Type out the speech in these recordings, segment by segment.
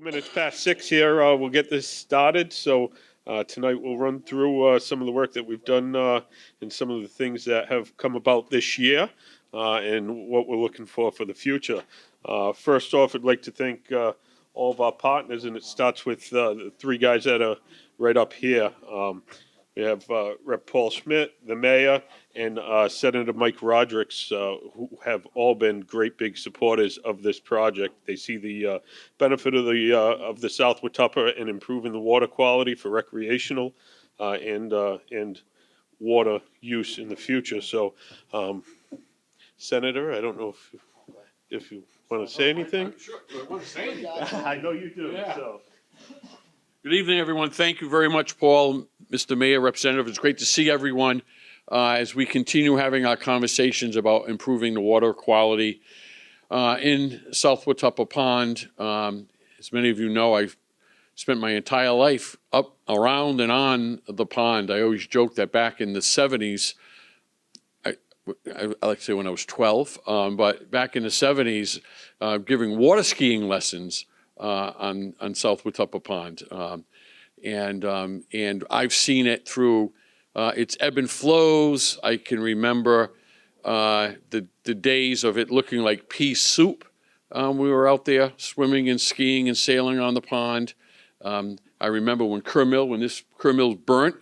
Minutes past 6 here. We'll get this started. So tonight we'll run through some of the work that we've done and some of the things that have come about this year and what we're looking for the future. First off, I'd like to thank all of our partners, and it starts with the three guys that are right up here. We have Rep. Paul Schmidt, the mayor, and Senator Mike Rodrigues, who have all been great big supporters of this project. They see the benefit of the South Watuppa in improving the water quality for recreational and water use in the future. So, Senator, I don't know if you want to say anything. Sure. I want to say anything. I know you do. Yeah. So. Good evening, everyone. Thank you very much, Paul, Mr. Mayor, Representative. It's great to see everyone as we continue having our conversations about improving the water quality in South Watuppa Pond. As many of you know, I've spent my entire life up, around, and on the pond. I always joke that back in the 70s, I like to say when I was 12, but back in the 70s, giving water skiing lessons on South Watuppa Pond. And I've seen it through its ebb and flows. I can remember the days of it looking like pea soup. We were out there swimming and skiing and sailing on the pond. I remember when this Kerr Mill's burnt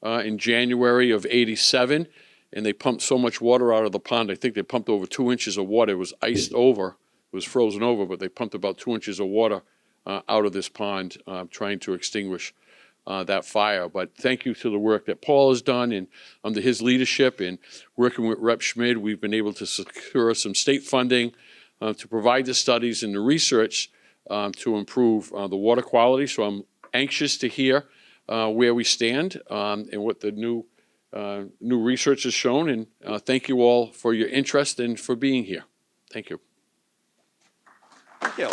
in January of '87, and they pumped so much water out of the pond. I think they pumped over 2 inches of water. It was iced over. It was frozen over, but they pumped about 2 inches of water out of this pond, trying to extinguish that fire. But thank you to the work that Paul has done, and under his leadership and working with Rep. Schmid, we've been able to secure some state funding to provide the studies and the research to improve the water quality. So I'm anxious to hear where we stand and what the new research has shown. And thank you all for your interest and for being here. Thank you. Thank you.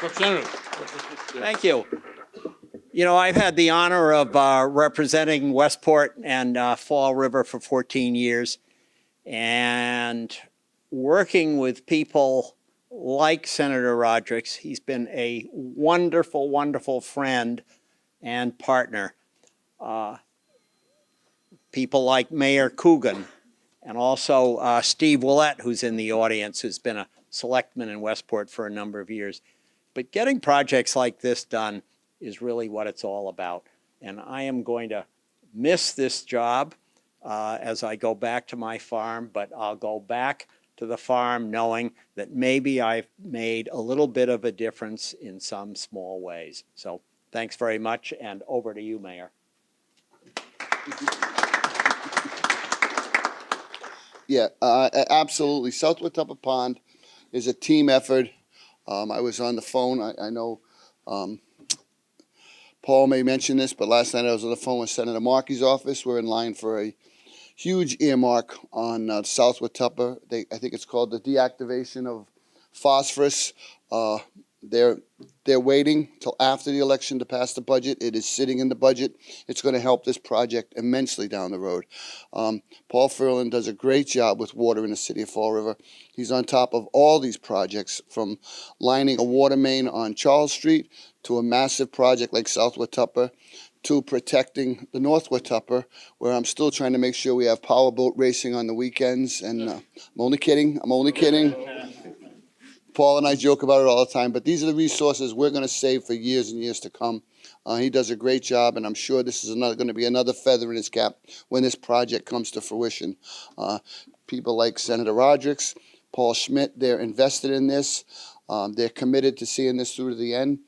Representative. Thank you. You know, I've had the honor of representing Westport and Fall River for 14 years and working with people like Senator Rodrigues. He's been a wonderful, wonderful friend and partner. People like Mayor Coogan and also Steve Willett, who's in the audience, who's been a selectman in Westport for a number of years. But getting projects like this done is really what it's all about. And I am going to miss this job as I go back to my farm, but I'll go back to the farm knowing that maybe I've made a little bit of a difference in some small ways. So thanks very much, and over to you, Mayor. Yeah, absolutely. South Watuppa Pond is a team effort. I was on the phone. I know Paul may mention this, but last night I was on the phone with Senator Markey's office. We're in line for a huge earmark on South Watuppa. I think it's called the deactivation of phosphorus. They're waiting till after the election to pass the budget. It is sitting in the budget. It's going to help this project immensely down the road. Paul Ferland does a great job with water in the city of Fall River. He's on top of all these projects, from lining a water main on Charles Street to a massive project like South Watuppa, to protecting the North Watuppa, where I'm still trying to make sure we have powerboat racing on the weekends. And I'm only kidding. Paul and I joke about it all the time, but these are the resources we're going to save for years and years to come. He does a great job, and I'm sure this is going to be another feather in his cap when this project comes to fruition. People like Senator Rodrigues, Paul Schmidt, they're invested in this. They're committed to seeing this through to the end.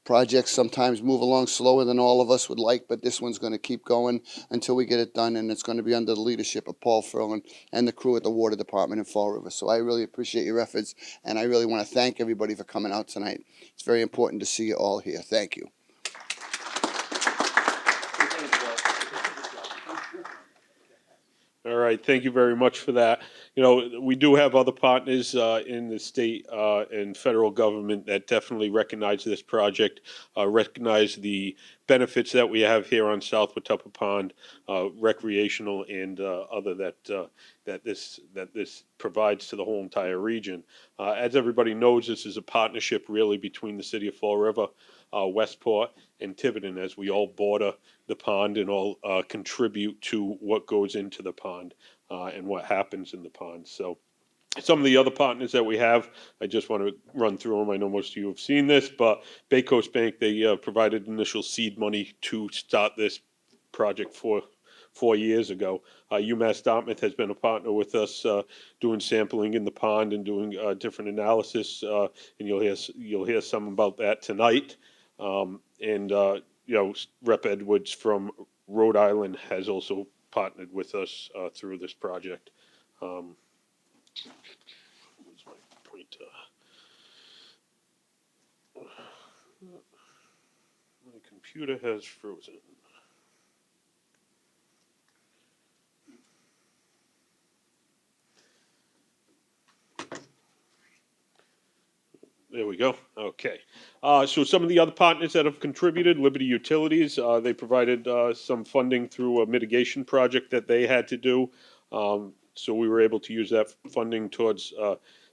Projects sometimes move along slower than all of us would like, but this one's going to keep going until we get it done, and it's going to be under the leadership of Paul Ferland and the crew at the Water Department in Fall River. So I really appreciate your efforts, and I really want to thank everybody for coming out tonight. It's very important to see you all here. Thank you. All right, thank you very much for that. we do have other partners in the state and federal government that definitely recognize this project, recognize the benefits that we have here on South Watuppa Pond, recreational and other that this provides to the whole entire region. As everybody knows, this is a partnership really between the city of Fall River, Westport, and Tiverton, as we all border the pond and all contribute to what goes into the pond and what happens in the pond. So some of the other partners that we have, I just want to run through them. I know most of you have seen this, but Bay Coast Bank, they provided initial seed money to start this project 4 years ago. UMass Dartmouth has been a partner with us, doing sampling in the pond and doing different analysis, and you'll hear some about that tonight. And Rep Edwards from Rhode Island has also partnered with us through this project. What's my pointer? My computer has frozen. There we go. Okay. So some of the other partners that have contributed, Liberty Utilities, they provided some funding through a mitigation project that they had to do. So we were able to use that funding towards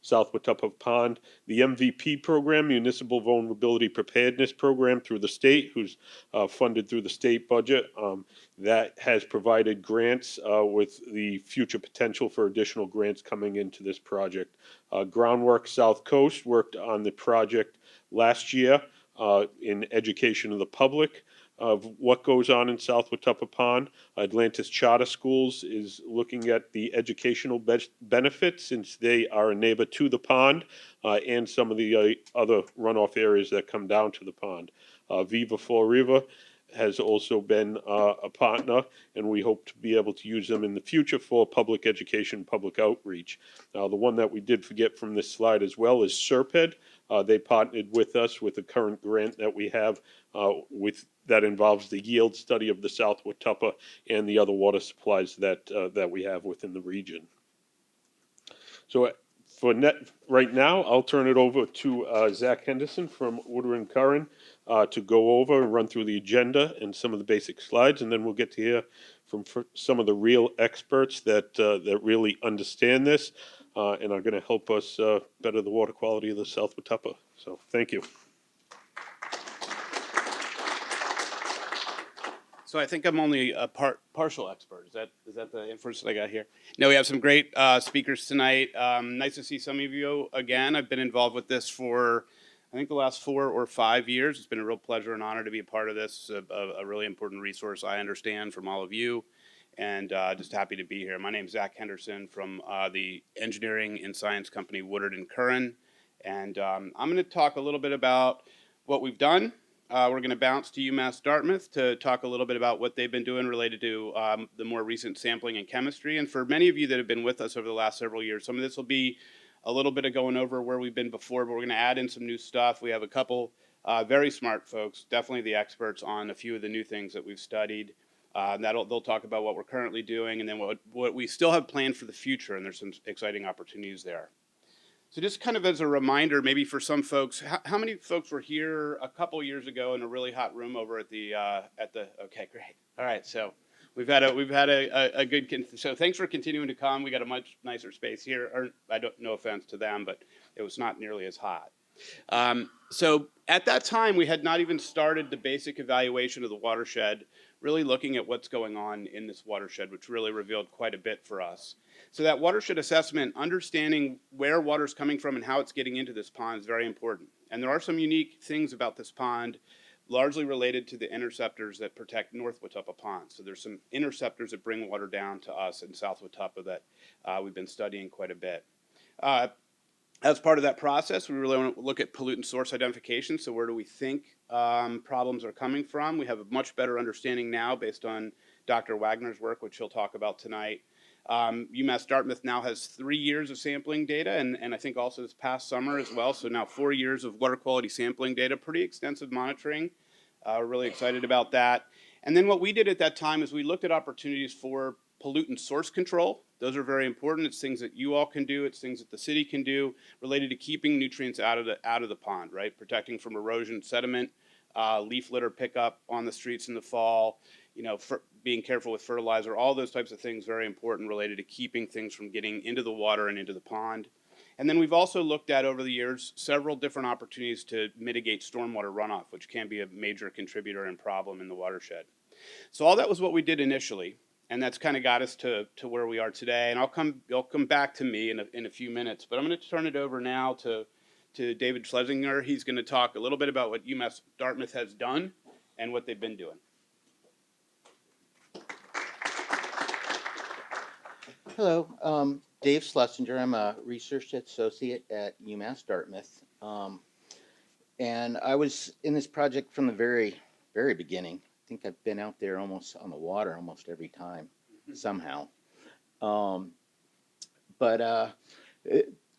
South Watuppa Pond. The MVP program, Municipal Vulnerability Preparedness Program through the state, who's funded through the state budget, that has provided grants with the future potential for additional grants coming into this project. Groundwork South Coast worked on the project last year in education of the public of what goes on in South Watuppa Pond. Atlantis Charter Schools is looking at the educational benefits since they are a neighbor to the pond and some of the other runoff areas that come down to the pond. Viva Fall River has also been a partner, and we hope to be able to use them in the future for public education, public outreach. The one that we did forget from this slide as well is Serped. They partnered with us with the current grant that we have that involves the yield study of the South Watuppa and the other water supplies that we have within the region. So right now, I'll turn it over to Zach Henderson from Woodard and Curran to go over and run through the agenda and some of the basic slides, and then we'll get to hear from some of the real experts that really understand this and are going to help us better the water quality of the South Watuppa. So thank you. So I think I'm only a partial expert. Is that the inference that I got here? No, we have some great speakers tonight. Nice to see some of you again. I've been involved with this for, I think, the last 4 or 5 years. It's been a real pleasure and honor to be a part of this, a really important resource I understand from all of you, and just happy to be here. My name is Zach Henderson from the engineering and science company Woodard and Curran, and I'm going to talk a little bit about what we've done. We're going to bounce to UMass Dartmouth to talk a little bit about what they've been doing related to the more recent sampling and chemistry. And for many of you that have been with us over the last several years, some of this will be a little bit of going over where we've been before, but we're going to add in some new stuff. We have a couple very smart folks, definitely the experts on a few of the new things that we've studied. They'll talk about what we're currently doing and then what we still have planned for the future, and there's some exciting opportunities there. So just kind of as a reminder, maybe for some folks, how many folks were here a couple years ago in a really hot room over at the okay, great. All right, so we've had a good, so thanks for continuing to come. We got a much nicer space here, or no offense to them, but it was not nearly as hot. So at that time, we had not even started the basic evaluation of the watershed, really looking at what's going on in this watershed, which really revealed quite a bit for us. So that watershed assessment, understanding where water's coming from and how it's getting into this pond is very important. And there are some unique things about this pond, largely related to the interceptors that protect North Watuppa Pond. So there's some interceptors that bring water down to us in South Watuppa that we've been studying quite a bit. As part of that process, we really want to look at pollutant source identification. So where do we think problems are coming from? We have a much better understanding now based on Dr. Wagner's work, which he'll talk about tonight. UMass Dartmouth now has 3 years of sampling data, and I think also this past summer as well. So now 4 years of water quality sampling data, pretty extensive monitoring. We're really excited about that. And then what we did at that time is we looked at opportunities for pollutant source control. Those are very important. It's things that you all can do. It's things that the city can do related to keeping nutrients out of the pond, right? Protecting from erosion, sediment, leaf litter pickup on the streets in the fall, being careful with fertilizer, all those types of things, very important related to keeping things from getting into the water and into the pond. And then we've also looked at over the years several different opportunities to mitigate stormwater runoff, which can be a major contributor and problem in the watershed. So all that was what we did initially, and that's kind of got us to where we are today. And I'll come back to me in a few minutes, but I'm going to turn it over now to David Schlesinger. He's going to talk a little bit about what UMass Dartmouth has done and what they've been doing. Hello, Dave Schlesinger. I'm a research associate at UMass Dartmouth. And I was in this project from the very, very beginning. I think I've been out there almost on the water almost every time, somehow.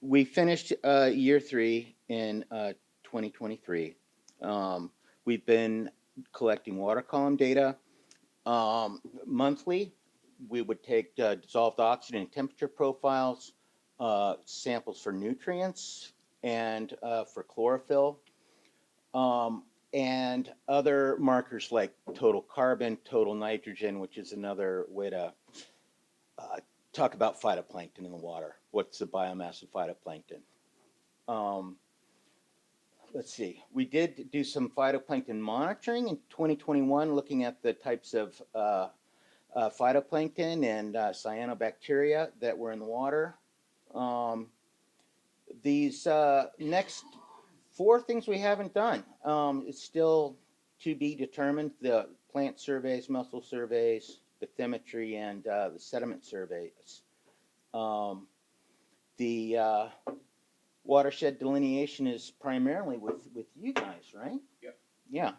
We finished year 3 in 2023. We've been collecting water column data monthly. We would take dissolved oxygen and temperature profiles, samples for nutrients and for chlorophyll, and other markers like total carbon, total nitrogen, which is another way to talk about phytoplankton in the water. What's the biomass of phytoplankton? Let's see. We did do some phytoplankton monitoring in 2021, looking at the types of phytoplankton and cyanobacteria that were in the water. These next 4 things we haven't done. It's still to be determined: the plant surveys, mussel surveys, bathymetry, and the sediment surveys. The watershed delineation is primarily with you guys, right? Yep. Yeah.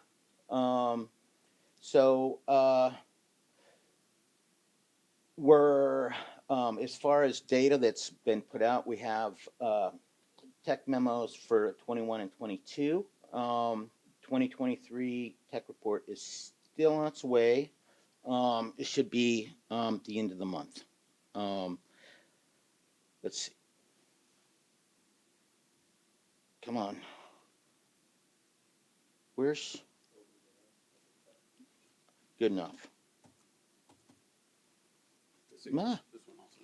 We're, as far as data that's been put out, we have tech memos for 21 and 22. 2023 tech report is still on its way. It should be the end of the month. Let's see. Come on. Where's good enough? This one also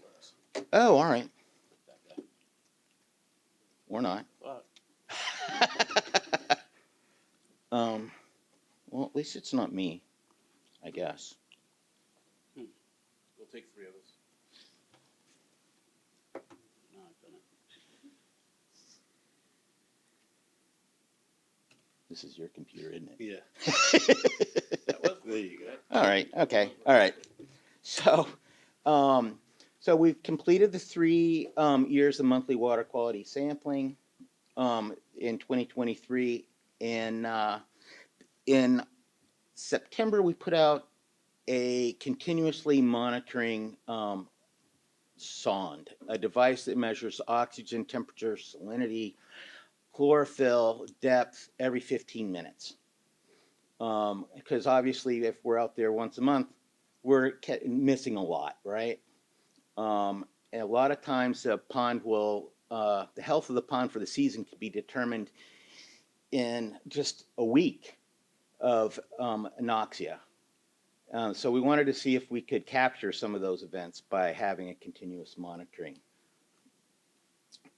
works. Oh, all right. Or not. Well, at least it's not me, I guess. We'll take 3 of us. No, I've done it. This is your computer, isn't it? Yeah. There you go. All right. Okay. All right. So, we've completed the 3 years of monthly water quality sampling in 2023, and in September we put out a continuously monitoring sonde, a device that measures oxygen, temperature, salinity, chlorophyll, depth every 15 minutes. Because obviously, if we're out there once a month, we're missing a lot, right? And a lot of times the pond will, the health of the pond for the season can be determined in just a week of anoxia. So we wanted to see if we could capture some of those events by having a continuous monitoring.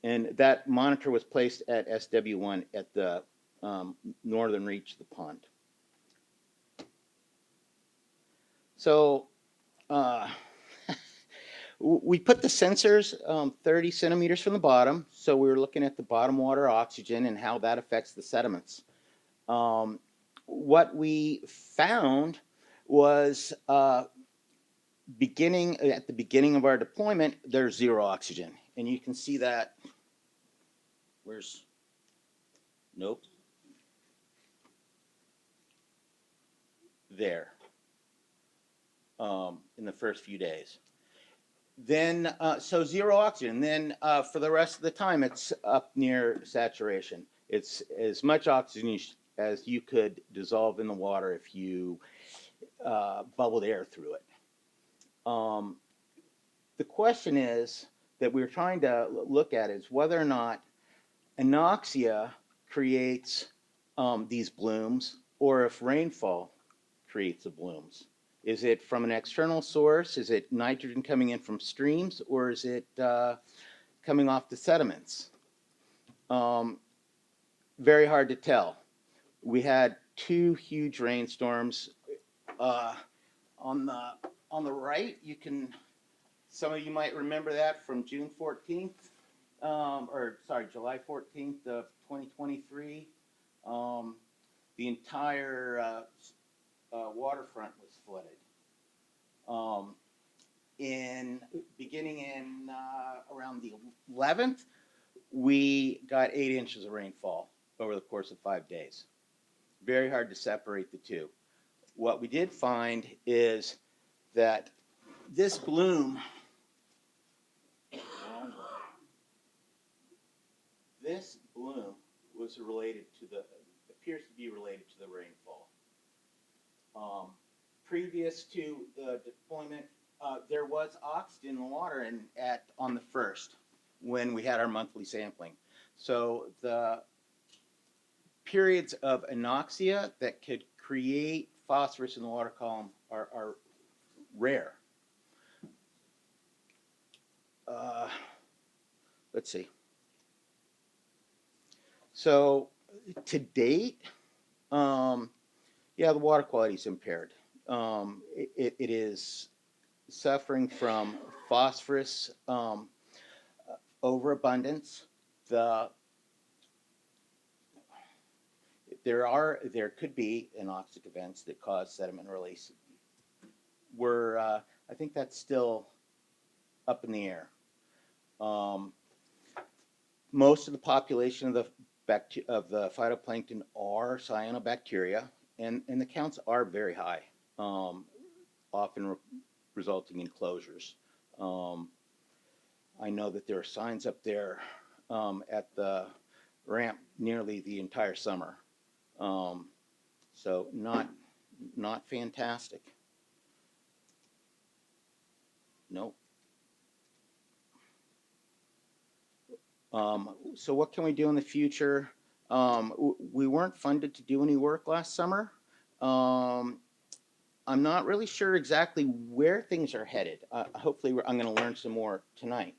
And that monitor was placed at SW1 at the northern reach of the pond. So we put the sensors 30 centimeters from the bottom. So we were looking at the bottom water oxygen and how that affects the sediments. What we found was at the beginning of our deployment, there's 0 oxygen. And you can see that, nope. There. In the first few days. Then, so 0 oxygen. Then for the rest of the time, it's up near saturation. It's as much oxygen as you could dissolve in the water if you bubbled air through it. the question is that we're trying to look at is whether or not anoxia creates these blooms, or if rainfall creates the blooms. Is it from an external source? Is it nitrogen coming in from streams, or is it coming off the sediments? Very hard to tell. We had 2 huge rainstorms. On the right, some of you might remember that from June 14th, or sorry, July 14th of 2023. The entire waterfront was flooded. Beginning in around the 11th, we got 8 inches of rainfall over the course of 5 days. Very hard to separate the two. What we did find is that this bloom, was related to appears to be related to the rainfall. Previous to the deployment, there was oxygen in the water on the 1st when we had our monthly sampling. So the periods of anoxia that could create phosphorus in the water column are rare. Let's see. So to date, yeah, the water quality is impaired. It is suffering from phosphorus overabundance. There could be anoxic events that cause sediment release. I think that's still up in the air. Most of the population of the phytoplankton are cyanobacteria, and the counts are very high, often resulting in closures. I know that there are signs up there at the ramp nearly the entire summer. So not fantastic. Nope. So what can we do in the future? We weren't funded to do any work last summer. I'm not really sure exactly where things are headed. Hopefully I'm going to learn some more tonight.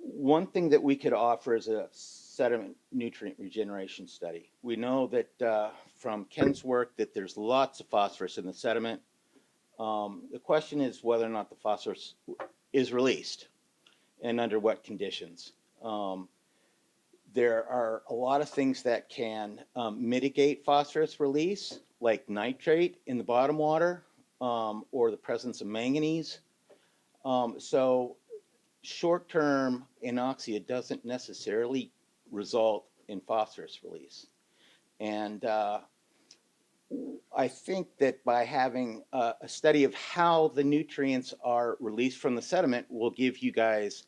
One thing that we could offer is a sediment nutrient regeneration study. We know that from Ken's work that there's lots of phosphorus in the sediment. The question is whether or not the phosphorus is released and under what conditions. There are a lot of things that can mitigate phosphorus release, like nitrate in the bottom water or the presence of manganese. So short-term anoxia doesn't necessarily result in phosphorus release. And I think that by having a study of how the nutrients are released from the sediment will give you guys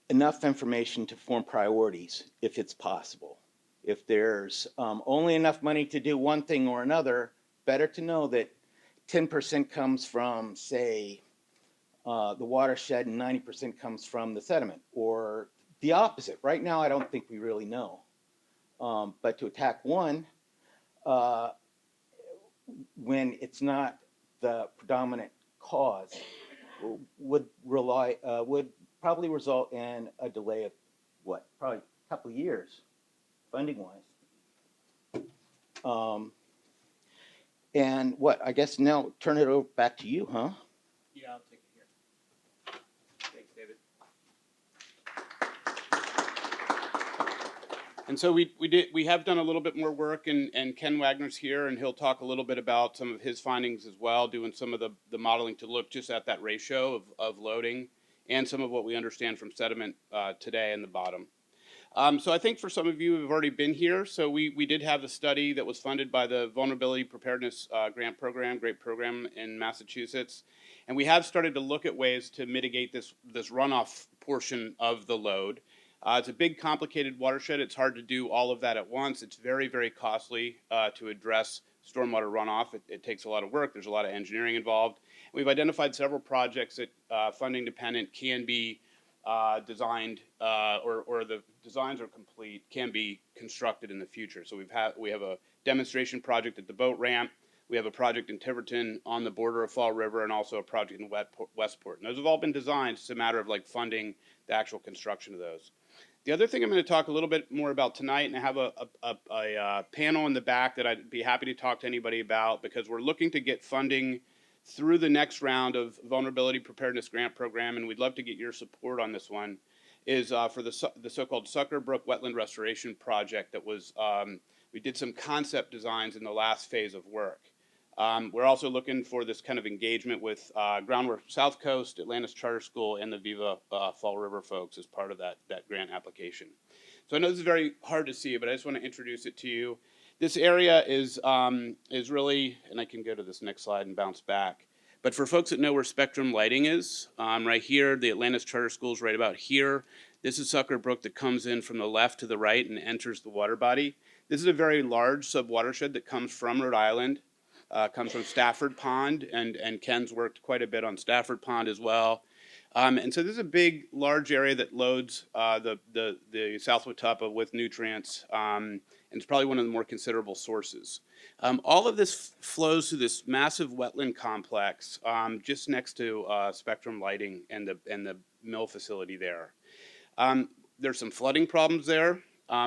enough information to form priorities if it's possible. If there's only enough money to do one thing or another, better to know that 10% comes from, say, the watershed and 90% comes from the sediment, or the opposite. Right now, I don't think we really know. But to attack one, when it's not the predominant cause, would probably result in a delay of probably a couple of years, funding-wise. And I guess now turn it over back to you, huh? Yeah, I'll take it here. Thanks, David. And so we have done a little bit more work, and Ken Wagner's here, and he'll talk a little bit about some of his findings as well, doing some of the modeling to look just at that ratio of loading and some of what we understand from sediment today in the bottom. So I think for some of you who have already been here, so we did have a study that was funded by the Vulnerability Preparedness Grant Program, great program in Massachusetts. And we have started to look at ways to mitigate this runoff portion of the load. It's a big, complicated watershed. It's hard to do all of that at once. It's very, very costly to address stormwater runoff. It takes a lot of work. There's a lot of engineering involved. We've identified several projects that funding dependent can be designed or the designs are complete, can be constructed in the future. So we have a demonstration project at the boat ramp. We have a project in Tiverton on the border of Fall River, and also a project in Westport. And those have all been designed. It's a matter of like funding the actual construction of those. The other thing I'm going to talk a little bit more about tonight, and I have a panel in the back that I'd be happy to talk to anybody about, because we're looking to get funding through the next round of Vulnerability Preparedness Grant Program, and we'd love to get your support on this one, is for the so-called Sucker Brook Wetland Restoration Project that was, we did some concept designs in the last phase of work. We're also looking for this kind of engagement with Groundwork South Coast, Atlantis Charter School, and the Viva Fall River folks as part of that grant application. So I know this is very hard to see, but I just want to introduce it to you. This area is really, and I can go to this next slide and bounce back. But for folks that know where Spectrum Lighting is, right here, the Atlantis Charter School is right about here. This is Sucker Brook that comes in from the left to the right and enters the water body. This is a very large subwatershed that comes from Rhode Island. Comes from Stafford Pond, and Ken's worked quite a bit on Stafford Pond as well. And so this is a big, large area that loads the South Watuppa with nutrients, and it's probably one of the more considerable sources. All of this flows through this massive wetland complex just next to Spectrum Lighting and the mill facility there. There's some flooding problems there.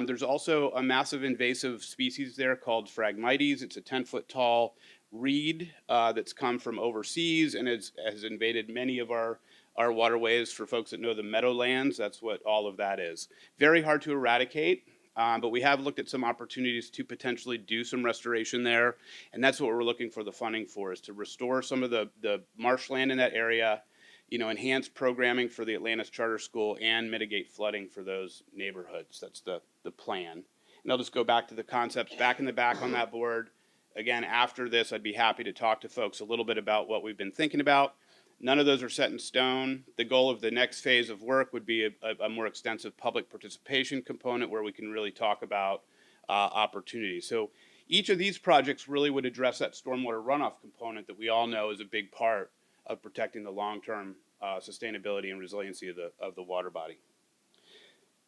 There's also a massive invasive species there called Phragmites. It's a 10-foot tall reed that's come from overseas and has invaded many of our waterways. For folks that know the meadowlands, that's what all of that is. Very hard to eradicate, but we have looked at some opportunities to potentially do some restoration there, and that's what we're looking for the funding for, is to restore some of the marshland in that area, you know, enhance programming for the Atlantis Charter School, and mitigate flooding for those neighborhoods. That's the plan. And I'll just go back to the concepts back in the back on that board. Again, after this, I'd be happy to talk to folks a little bit about what we've been thinking about. None of those are set in stone. The goal of the next phase of work would be a more extensive public participation component where we can really talk about opportunities. So each of these projects really would address that stormwater runoff component that we all know is a big part of protecting the long-term sustainability and resiliency of the water body.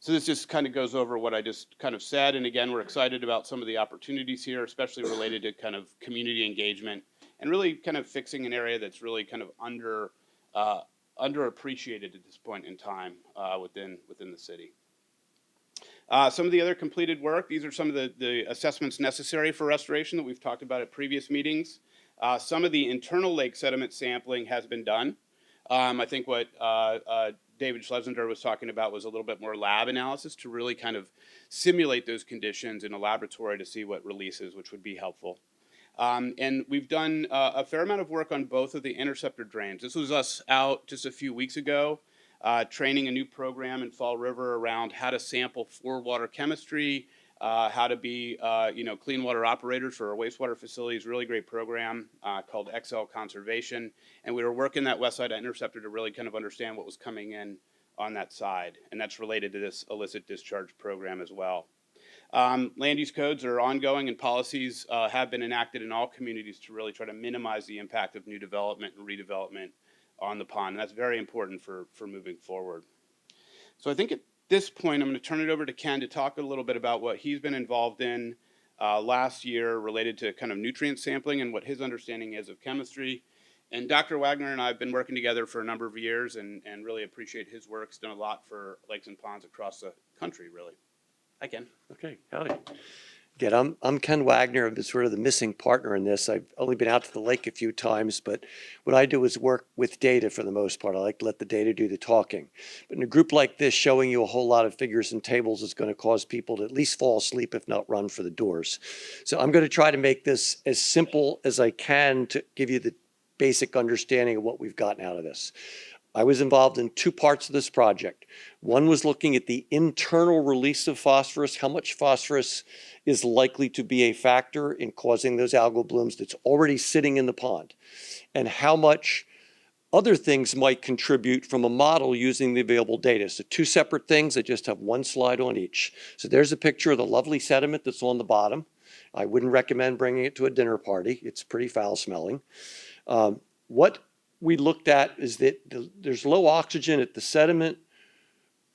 So this just kind of goes over what I just kind of said. And again, we're excited about some of the opportunities here, especially related to kind of community engagement and really kind of fixing an area that's really kind of underappreciated at this point in time within the city. Some of the other completed work, these are some of the assessments necessary for restoration that we've talked about at previous meetings. Some of the internal lake sediment sampling has been done. I think what David Schlesinger was talking about was a little bit more lab analysis to really kind of simulate those conditions in a laboratory to see what releases, which would be helpful. And we've done a fair amount of work on both of the interceptor drains. This was us out just a few weeks ago, training a new program in Fall River around how to sample for water chemistry, how to be clean water operators for our wastewater facilities. Really great program called XL Conservation, and we were working that west side interceptor to really kind of understand what was coming in on that side, and that's related to this illicit discharge program as well. Land use codes are ongoing, and policies have been enacted in all communities to really try to minimize the impact of new development and redevelopment on the pond, and that's very important for moving forward. So I think at this point, I'm going to turn it over to Ken to talk a little bit about what he's been involved in last year related to kind of nutrient sampling and what his understanding is of chemistry. And Dr. Wagner and I have been working together for a number of years and really appreciate his work. He's done a lot for lakes and ponds across the country, really. Hi, Ken. Okay, howdy. Again, I'm Ken Wagner. I'm sort of the missing partner in this. I've only been out to the lake a few times, but what I do is work with data for the most part. I like to let the data do the talking. But in a group like this, showing you a whole lot of figures and tables is going to cause people to at least fall asleep, if not run for the doors. So I'm going to try to make this as simple as I can to give you the basic understanding of what we've gotten out of this. I was involved in two parts of this project. One was looking at the internal release of phosphorus, how much phosphorus is likely to be a factor in causing those algal blooms that's already sitting in the pond, and how much other things might contribute from a model using the available data. So two separate things, I just have one slide on each. So there's a picture of the lovely sediment that's on the bottom. I wouldn't recommend bringing it to a dinner party. It's pretty foul smelling. What we looked at is that there's low oxygen at the sediment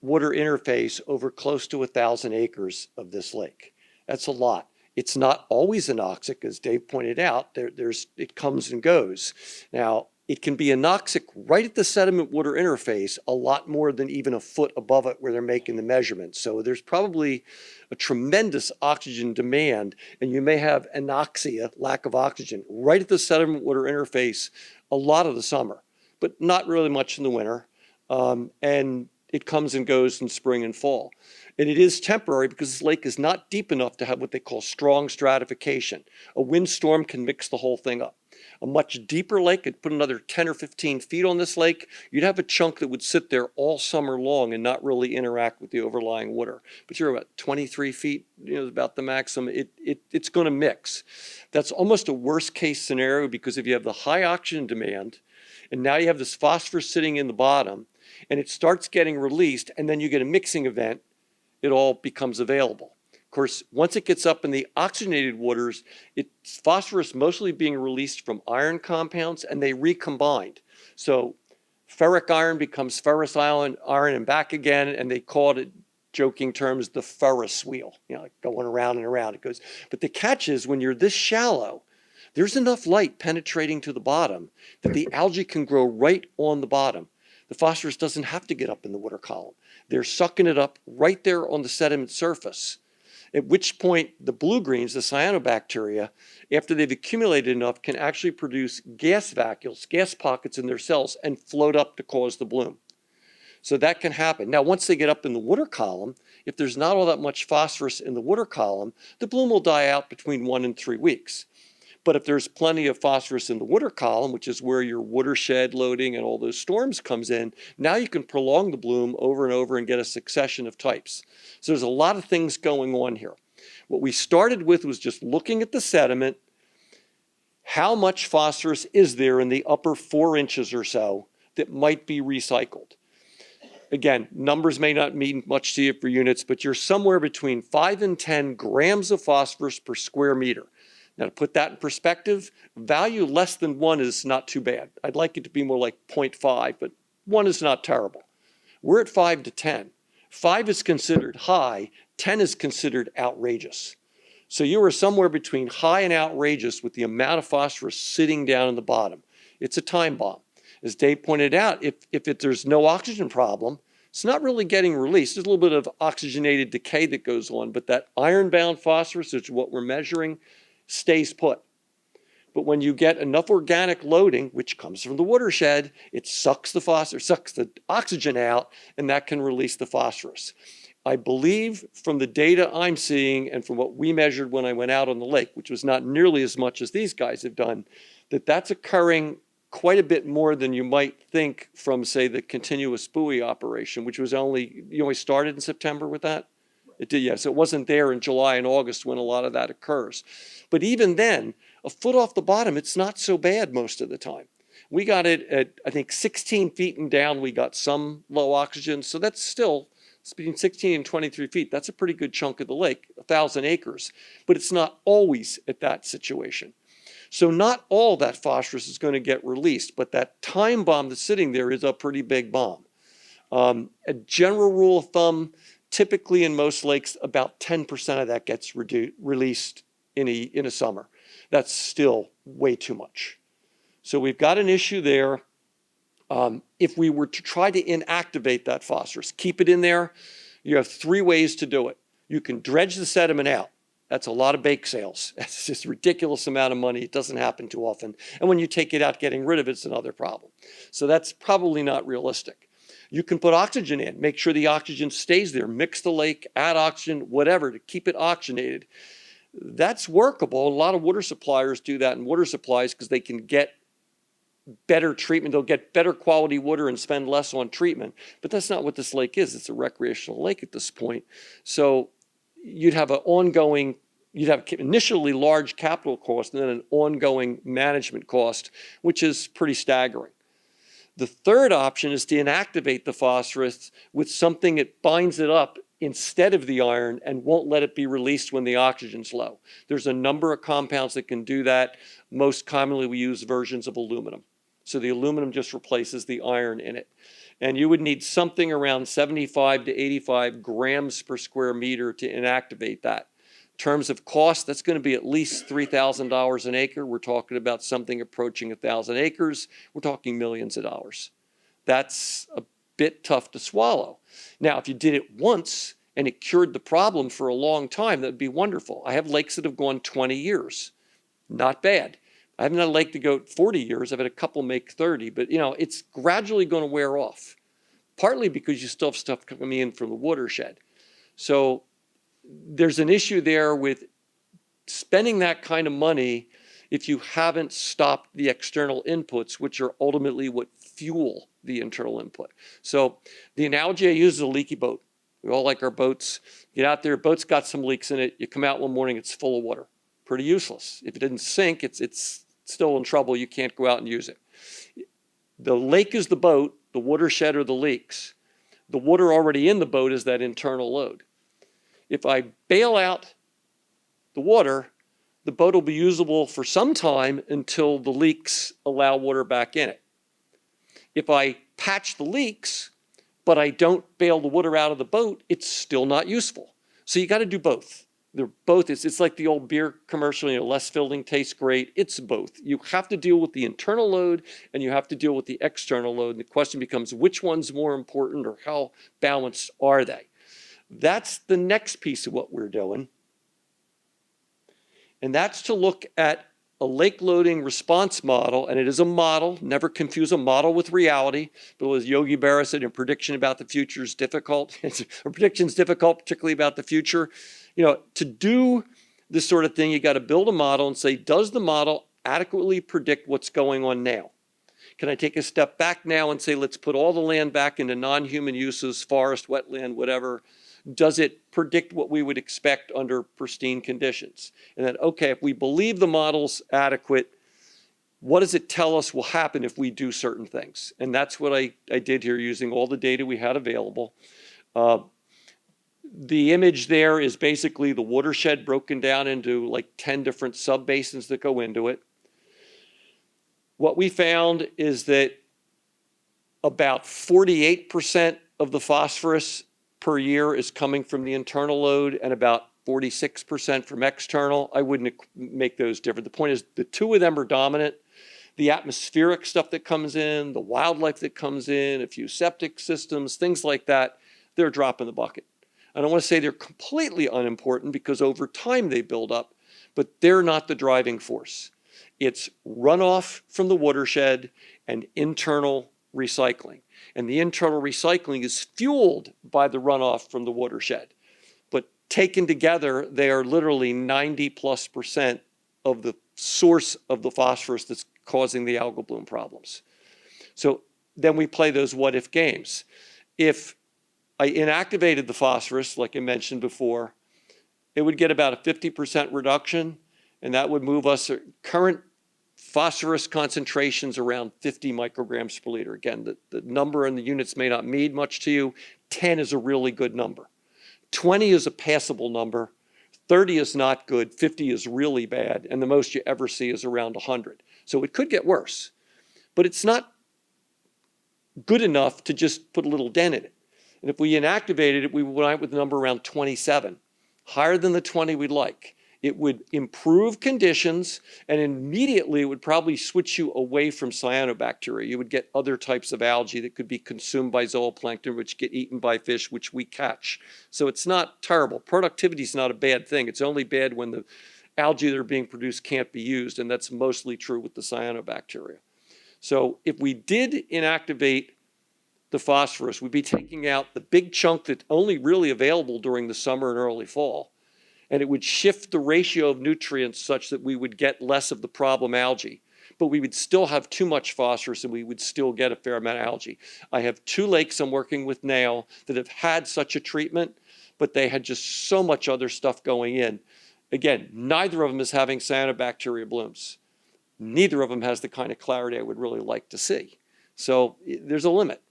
water interface over close to 1,000 acres of this lake. That's a lot. It's not always anoxic, as Dave pointed out. It comes and goes. Now, it can be anoxic right at the sediment water interface, a lot more than even a foot above it where they're making the measurements. So there's probably a tremendous oxygen demand, and you may have anoxia, lack of oxygen, right at the sediment water interface a lot of the summer, but not really much in the winter. And it comes and goes in spring and fall. And it is temporary because this lake is not deep enough to have what they call strong stratification. A windstorm can mix the whole thing up. A much deeper lake, could put another 10 or 15 feet on this lake, you'd have a chunk that would sit there all summer long and not really interact with the overlying water. But you're about 23 feet, about the maximum. It's going to mix. That's almost a worst case scenario because if you have the high oxygen demand, and now you have this phosphorus sitting in the bottom, and it starts getting released, and then you get a mixing event, it all becomes available. Of course, once it gets up in the oxygenated waters, it's phosphorus mostly being released from iron compounds, and they recombined. So ferric iron becomes ferrous iron and back again, and they call it, joking terms, the Ferris wheel, like going around and around it goes. But the catch is when you're this shallow, there's enough light penetrating to the bottom that the algae can grow right on the bottom. The phosphorus doesn't have to get up in the water column. They're sucking it up right there on the sediment surface, at which point the blue-greens, the cyanobacteria, after they've accumulated enough, can actually produce gas vacuoles, gas pockets in their cells, and float up to cause the bloom. So that can happen. Now, once they get up in the water column, if there's not all that much phosphorus in the water column, the bloom will die out between 1 and 3 weeks. But if there's plenty of phosphorus in the water column, which is where your watershed loading and all those storms comes in, now you can prolong the bloom over and over and get a succession of types. So there's a lot of things going on here. What we started with was just looking at the sediment. How much phosphorus is there in the upper 4 inches or so that might be recycled? Again, numbers may not mean much to you for units, but you're somewhere between 5 and 10 grams of phosphorus per square meter. Now, to put that in perspective, value less than 1 is not too bad. I'd like it to be more like 0.5, but 1 is not terrible. We're at 5 to 10. 5 is considered high, 10 is considered outrageous. So you are somewhere between high and outrageous with the amount of phosphorus sitting down in the bottom. It's a time bomb. As Dave pointed out, if there's no oxygen problem, it's not really getting released. There's a little bit of oxygenated decay that goes on, but that iron-bound phosphorus, which is what we're measuring, stays put. But when you get enough organic loading, which comes from the watershed, it sucks the phosphorus, sucks the oxygen out, and that can release the phosphorus. I believe from the data I'm seeing and from what we measured when I went out on the lake, which was not nearly as much as these guys have done, that that's occurring quite a bit more than you might think from, say, the continuous buoy operation, which was you only started in September with that? It did, yes. It wasn't there in July and August when a lot of that occurs. But even then, a foot off the bottom, it's not so bad most of the time. We got it at, I think, 16 feet and down, we got some low oxygen. So that's still, it's between 16 and 23 feet. That's a pretty good chunk of the lake, 1,000 acres. But it's not always at that situation. So not all that phosphorus is going to get released, but that time bomb that's sitting there is a pretty big bomb. A general rule of thumb, typically in most lakes, about 10% of that gets released in a summer. That's still way too much. So we've got an issue there. If we were to try to inactivate that phosphorus, keep it in there, you have 3 ways to do it. You can dredge the sediment out. That's a lot of bake sales. That's just a ridiculous amount of money. It doesn't happen too often. And when you take it out, getting rid of it's another problem. So that's probably not realistic. You can put oxygen in, make sure the oxygen stays there, mix the lake, add oxygen, whatever, to keep it oxygenated. That's workable. A lot of water suppliers do that in water supplies because they can get better treatment. They'll get better quality water and spend less on treatment. But that's not what this lake is. It's a recreational lake at this point. So you'd have initially large capital cost and then an ongoing management cost, which is pretty staggering. The third option is to inactivate the phosphorus with something that binds it up instead of the iron and won't let it be released when the oxygen's low. There's a number of compounds that can do that. Most commonly we use versions of aluminum. So the aluminum just replaces the iron in it. And you would need something around 75 to 85 grams per square meter to inactivate that. In terms of cost, that's going to be at least $3,000 an acre. We're talking about something approaching 1,000 acres. We're talking millions of dollars. That's a bit tough to swallow. Now, if you did it once and it cured the problem for a long time, that would be wonderful. I have lakes that have gone 20 years. Not bad. I haven't had a lake to go 40 years. I've had a couple make 30, but it's gradually going to wear off, partly because you still have stuff coming in from the watershed. So there's an issue there with spending that kind of money if you haven't stopped the external inputs, which are ultimately what fuel the internal input. So the analogy I use is a leaky boat. We all like our boats. Get out there, boat's got some leaks in it. You come out one morning, it's full of water. Pretty useless. If it didn't sink, it's still in trouble. You can't go out and use it. The lake is the boat, the watershed are the leaks. The water already in the boat is that internal load. If I bail out the water, the boat will be usable for some time until the leaks allow water back in it. If I patch the leaks, but I don't bail the water out of the boat, it's still not useful. So you got to do both. They're both. It's like the old beer commercial, less filling tastes great. It's both. You have to deal with the internal load and you have to deal with the external load. And the question becomes, which one's more important or how balanced are they? That's the next piece of what we're doing. And that's to look at a lake loading response model, and it is a model. Never confuse a model with reality. But as Yogi Berra said, a prediction about the future is difficult. A prediction is difficult, particularly about the future. To do this sort of thing, you got to build a model and say, does the model adequately predict what's going on now? Can I take a step back now and say, let's put all the land back into non-human uses, forest, wetland, whatever. Does it predict what we would expect under pristine conditions? And then, okay, if we believe the model's adequate, what does it tell us will happen if we do certain things? And that's what I did here using all the data we had available. The image there is basically the watershed broken down into like 10 different sub-basins that go into it. What we found is that about 48% of the phosphorus per year is coming from the internal load and about 46% from external. I wouldn't make those different. The point is the two of them are dominant. The atmospheric stuff that comes in, the wildlife that comes in, a few septic systems, things like that, they're a drop in the bucket. I don't want to say they're completely unimportant because over time they build up, but they're not the driving force. It's runoff from the watershed and internal recycling. And the internal recycling is fueled by the runoff from the watershed. But taken together, they are literally 90+% of the source of the phosphorus that's causing the algal bloom problems. So then we play those what if games. If I inactivated the phosphorus, like I mentioned before, it would get about a 50% reduction, and that would move us current phosphorus concentrations around 50 micrograms per liter. Again, the number in the units may not mean much to you. 10 is a really good number. 20 is a passable number. 30 is not good. 50 is really bad. And the most you ever see is around 100. So it could get worse. But it's not good enough to just put a little dent in it. And if we inactivated it, we would wind up with a number around 27, higher than the 20 we'd like. It would improve conditions, and immediately it would probably switch you away from cyanobacteria. You would get other types of algae that could be consumed by zooplankton, which get eaten by fish, which we catch. So it's not terrible. Productivity is not a bad thing. It's only bad when the algae that are being produced can't be used, and that's mostly true with the cyanobacteria. So if we did inactivate the phosphorus, we'd be taking out the big chunk that's only really available during the summer and early fall. And it would shift the ratio of nutrients such that we would get less of the problem algae. But we would still have too much phosphorus and we would still get a fair amount of algae. I have 2 lakes I'm working with now that have had such a treatment, but they had just so much other stuff going in. Again, neither of them is having cyanobacteria blooms. Neither of them has the kind of clarity I would really like to see. So there's a limit.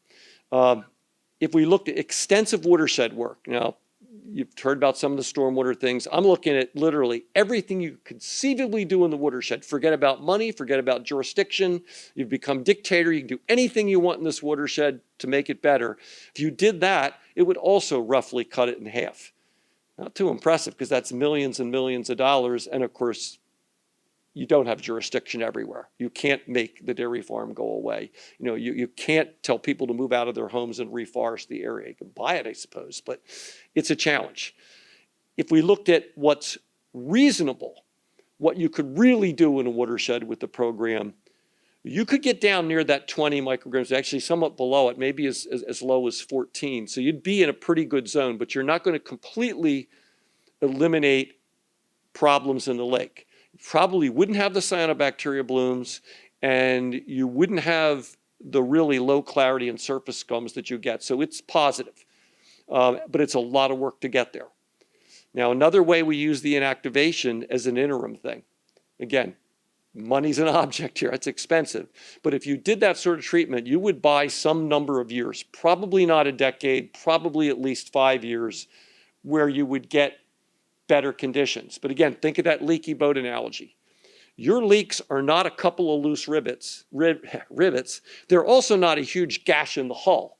If we looked at extensive watershed work, now You've heard about some of the stormwater things. I'm looking at literally everything you could conceivably do in the watershed. Forget about money, forget about jurisdiction. You've become dictator. You can do anything you want in this watershed to make it better. If you did that, it would also roughly cut it in half. Not too impressive because that's millions and millions of dollars. And of course, you don't have jurisdiction everywhere. You can't make the dairy farm go away. You can't tell people to move out of their homes and reforest the area. You can buy it, I suppose, but it's a challenge. If we looked at what's reasonable, what you could really do in a watershed with the program, you could get down near that 20 micrograms, actually somewhat below it, maybe as low as 14. So you'd be in a pretty good zone, but you're not going to completely eliminate problems in the lake. You probably wouldn't have the cyanobacteria blooms, and you wouldn't have the really low clarity and surface scums that you get. So it's positive, but it's a lot of work to get there. Now, another way we use the inactivation as an interim thing. Again, money's an object here. It's expensive. But if you did that sort of treatment, you would buy some number of years, probably not a decade, probably at least 5 years, where you would get better conditions. But again, think of that leaky boat analogy. Your leaks are not a couple of loose rivets. They're also not a huge gash in the hull,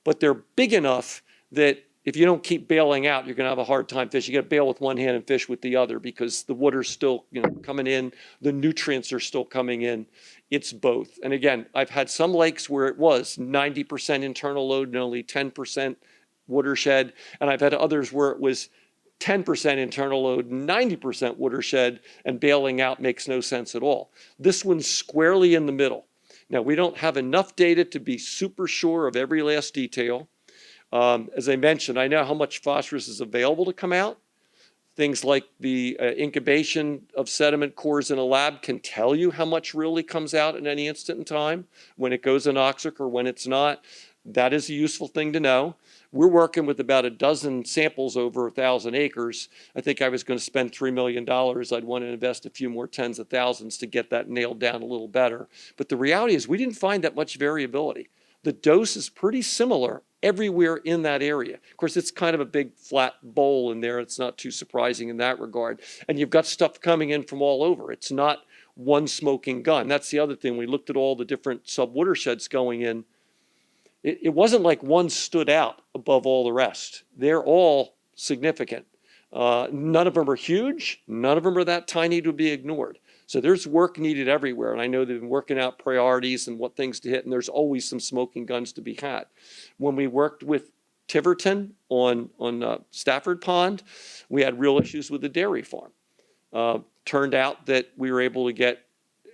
but they're big enough that if you don't keep bailing out, you're going to have a hard time fishing. You got to bail with one hand and fish with the other because the water's still, coming in. The nutrients are still coming in. It's both. And again, I've had some lakes where it was 90% internal load and only 10% watershed. And I've had others where it was 10% internal load, 90% watershed, and bailing out makes no sense at all. This one's squarely in the middle. Now, we don't have enough data to be super sure of every last detail. As I mentioned, I know how much phosphorus is available to come out. Things like the incubation of sediment cores in a lab can tell you how much really comes out at any instant in time, when it goes anoxic or when it's not. That is a useful thing to know. We're working with about a dozen samples over 1,000 acres. I think I was going to spend $3 million. I'd want to invest a few more tens of thousands to get that nailed down a little better. But the reality is we didn't find that much variability. The dose is pretty similar everywhere in that area. Of course, it's kind of a big flat bowl in there. It's not too surprising in that regard. And you've got stuff coming in from all over. It's not one smoking gun. That's the other thing. We looked at all the different sub-watersheds going in. It wasn't like one stood out above all the rest. They're all significant. None of them are huge. None of them are that tiny to be ignored. So there's work needed everywhere. And I know they've been working out priorities and what things to hit. And there's always some smoking guns to be had. When we worked with Tiverton on Stafford Pond, we had real issues with the dairy farm. Turned out that we were able to get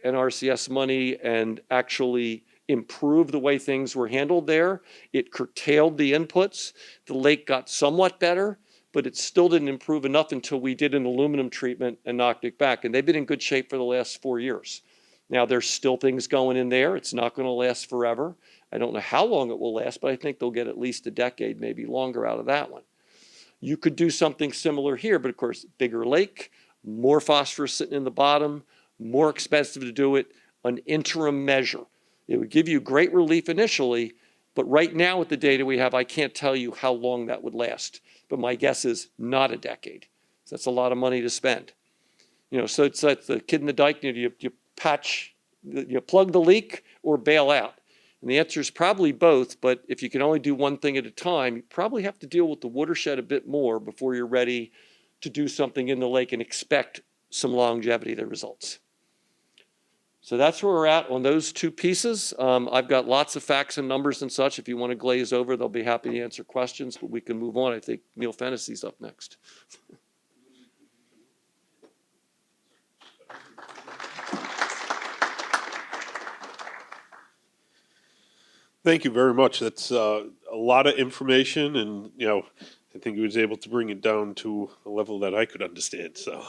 NRCS money and actually improve the way things were handled there. It curtailed the inputs. The lake got somewhat better, but it still didn't improve enough until we did an aluminum treatment and knocked it back. And they've been in good shape for the last 4 years. Now, there's still things going in there. It's not going to last forever. I don't know how long it will last, but I think they'll get at least a decade, maybe longer out of that one. You could do something similar here, but of course, bigger lake, more phosphorus sitting in the bottom, more expensive to do it, an interim measure. It would give you great relief initially, but right now with the data we have, I can't tell you how long that would last. But my guess is not a decade. So that's a lot of money to spend. So it's like the kid in the dike, you plug the leak or bail out. And the answer is probably both, but if you can only do one thing at a time, you probably have to deal with the watershed a bit more before you're ready to do something in the lake and expect some longevity to results. So that's where we're at on those two pieces. I've got lots of facts and numbers and such. If you want to glaze over, they'll be happy to answer questions, but we can move on. I think Neil Fennessy's up next. Thank you very much. That's a lot of information, and I think he was able to bring it down to a level that I could understand. So,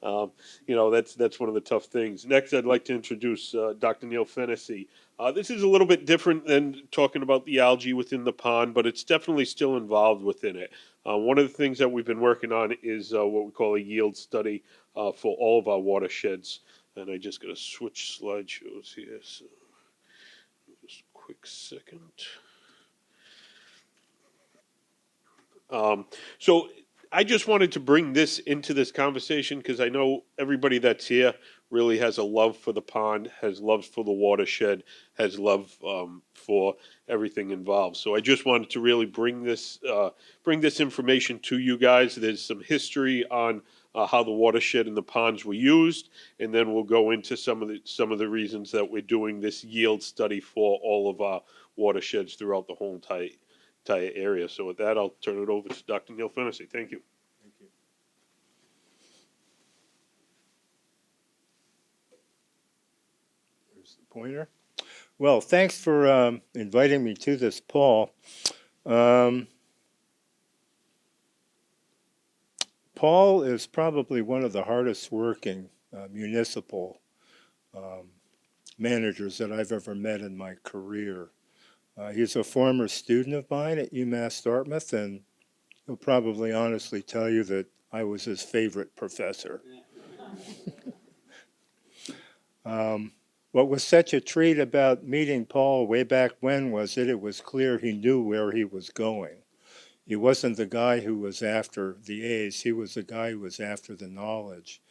that's one of the tough things. Next, I'd like to introduce Dr. Neil Fennessy. This is a little bit different than talking about the algae within the pond, but it's definitely still involved within it. One of the things that we've been working on is what we call a yield study for all of our watersheds. And I just got to switch slideshows here. So. Just a quick second. So I just wanted to bring this into this conversation because I know everybody that's here really has a love for the pond, has love for the watershed, has love for everything involved. So I just wanted to really bring this information to you guys. There's some history on how the watershed and the ponds were used, and then we'll go into some of the reasons that we're doing this yield study for all of our watersheds throughout the whole entire area. So with that, I'll turn it over to Dr. Neil Fennessy. Thank you. There's the pointer. Well, thanks for inviting me to this, Paul. Paul is probably one of the hardest working municipal managers that I've ever met in my career. He's a former student of mine at UMass Dartmouth, and he'll probably honestly tell you that I was his favorite professor. What was such a treat about meeting Paul way back when was that it was clear he knew where he was going. He wasn't the guy who was after the A's, he was the guy who was after the knowledge.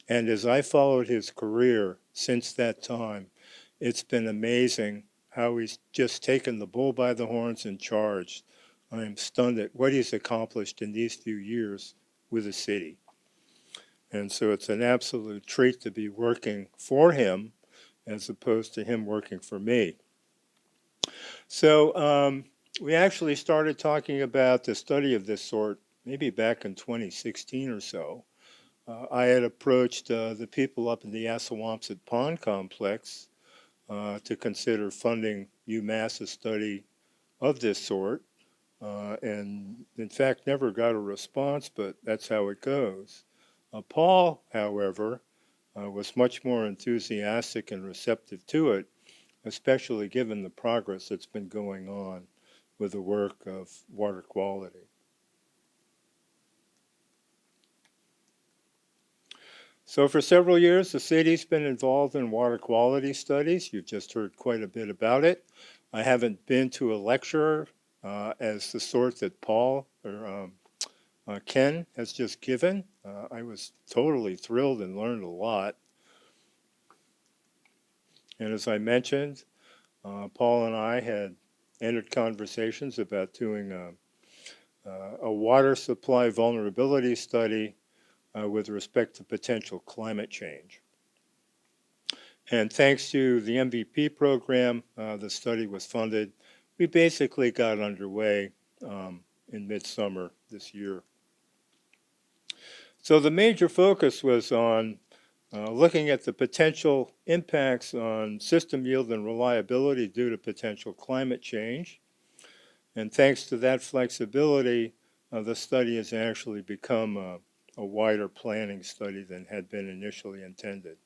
And as I followed his career since that time, it's been amazing how he's just taken the bull by the horns and charged. I am stunned at what he's accomplished in these few years with the city. And so it's an absolute treat to be working for him as opposed to him working for me. So we actually started talking about the study of this sort maybe back in 2016 or so. I had approached the people up in the Assawampset Pond Complex to consider funding UMass a study of this sort, and in fact never got a response, but that's how it goes. Paul, however, was much more enthusiastic and receptive to it, especially given the progress that's been going on with the work of water quality. So for several years, the city's been involved in water quality studies. You've just heard quite a bit about it. I haven't been to a lecture as the sort that Paul or Ken has just given. I was totally thrilled and learned a lot. And as I mentioned, Paul and I had entered conversations about doing a water supply vulnerability study with respect to potential climate change. And thanks to the MVP program, the study was funded. We basically got underway in midsummer this year. So the major focus was on looking at the potential impacts on system yield and reliability due to potential climate change. And thanks to that flexibility, the study has actually become a wider planning study than had been initially intended.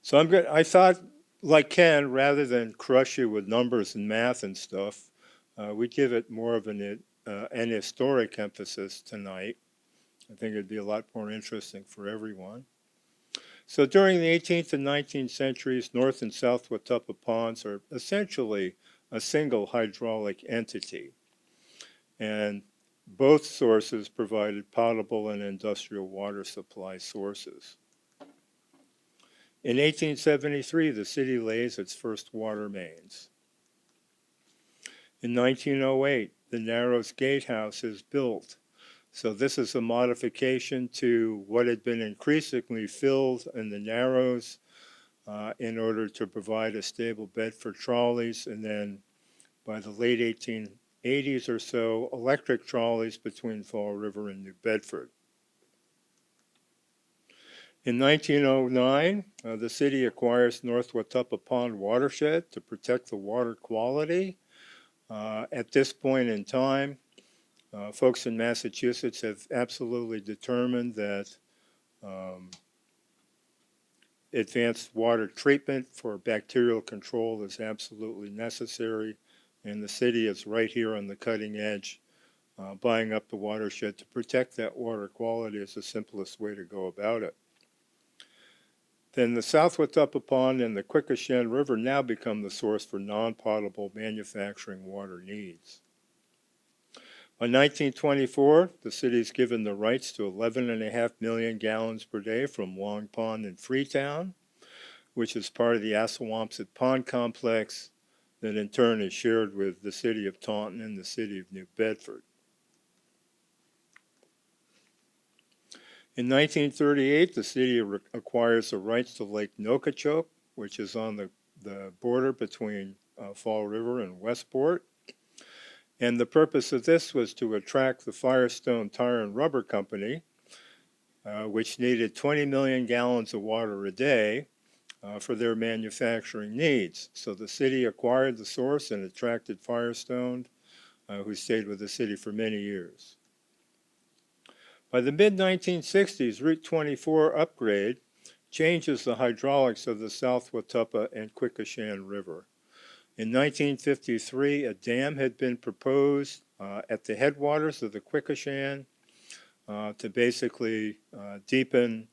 So I thought, like Ken, rather than crush you with numbers and math and stuff, we'd give it more of an historic emphasis tonight. I think it'd be a lot more interesting for everyone. So during the 18th and 19th centuries, North and South Watuppa ponds are essentially a single hydraulic entity. And both sources provided potable and industrial water supply sources. In 1873, the city lays its first water mains. In 1908, the Narrows Gatehouse is built. So this is a modification to what had been increasingly filled in the Narrows in order to provide a stable bed for trolleys. And then by the late 1880s or so, electric trolleys between Fall River and New Bedford. In 1909, the city acquires North Watuppa Pond watershed to protect the water quality. At this point in time, folks in Massachusetts have absolutely determined that advanced water treatment for bacterial control is absolutely necessary, and the city is right here on the cutting edge, buying up the watershed to protect that water quality is the simplest way to go about it. Then the South Watuppa Pond and the Quequechan River now become the source for non-potable manufacturing water needs. In 1924, the city's given the rights to 11.5 million gallons per day from Long Pond in Freetown, which is part of the Assawampset Pond Complex that in turn is shared with the city of Taunton and the city of New Bedford. In 1938, the city acquires the rights to Lake Nokichoke, which is on the border between Fall River and Westport. And the purpose of this was to attract the Firestone Tire and Rubber Company, which needed 20 million gallons of water a day for their manufacturing needs. So the city acquired the source and attracted Firestone, who stayed with the city for many years. By the mid-1960s, Route 24 upgrade changes the hydraulics of the South Watuppa and Quequechan River. In 1953, a dam had been proposed at the headwaters of the Quequechan to basically deepen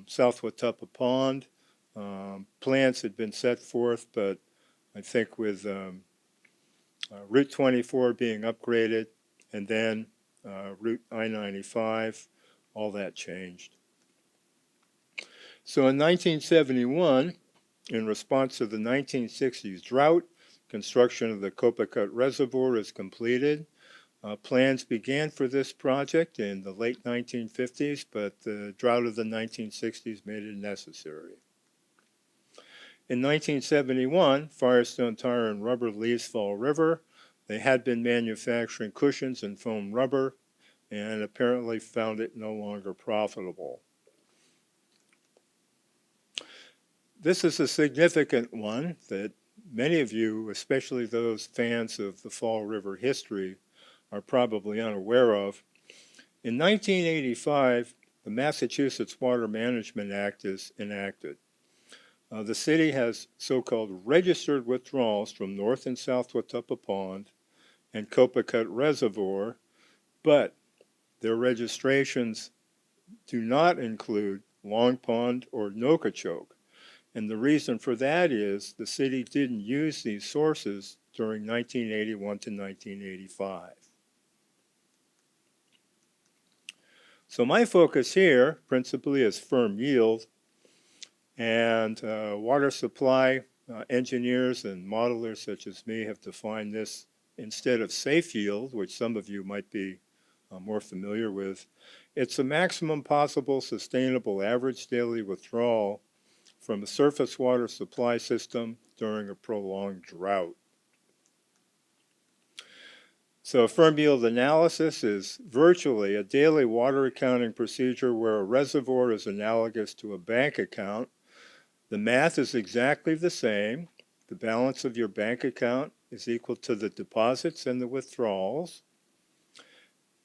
South Watuppa Pond. Plans had been set forth, but I think with Route 24 being upgraded and then Route I-95, all that changed. So in 1971, in response to the 1960s drought, construction of the Copacabana Reservoir is completed. Plans began for this project in the late 1950s, but the drought of the 1960s made it necessary. In 1971, Firestone Tire and Rubber leaves Fall River. They had been manufacturing cushions and foam rubber and apparently found it no longer profitable. This is a significant one that many of you, especially those fans of the Fall River history, are probably unaware of. In 1985, the Massachusetts Water Management Act is enacted. The city has so-called registered withdrawals from North and South Watuppa Pond and Copacabana Reservoir, but their registrations do not include Long Pond or Nokichoke. And the reason for that is the city didn't use these sources during 1981 to 1985. So my focus here principally is firm yield, and water supply engineers and modelers such as me have defined this instead of safe yield, which some of you might be more familiar with. It's a maximum possible sustainable average daily withdrawal from a surface water supply system during a prolonged drought. So a firm yield analysis is virtually a daily water accounting procedure where a reservoir is analogous to a bank account. The math is exactly the same. The balance of your bank account is equal to the deposits and the withdrawals.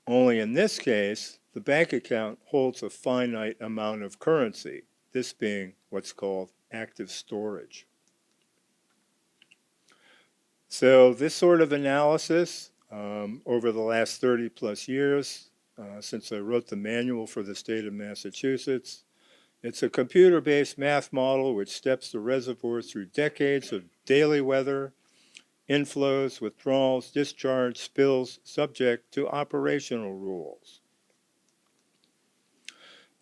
Only in this case, the bank account holds a finite amount of currency, this being what's called active storage. So this sort of analysis over the last 30 plus years, since I wrote the manual for the state of Massachusetts, it's a computer-based math model which steps the reservoir through decades of daily weather, inflows, withdrawals, discharge, spills, subject to operational rules.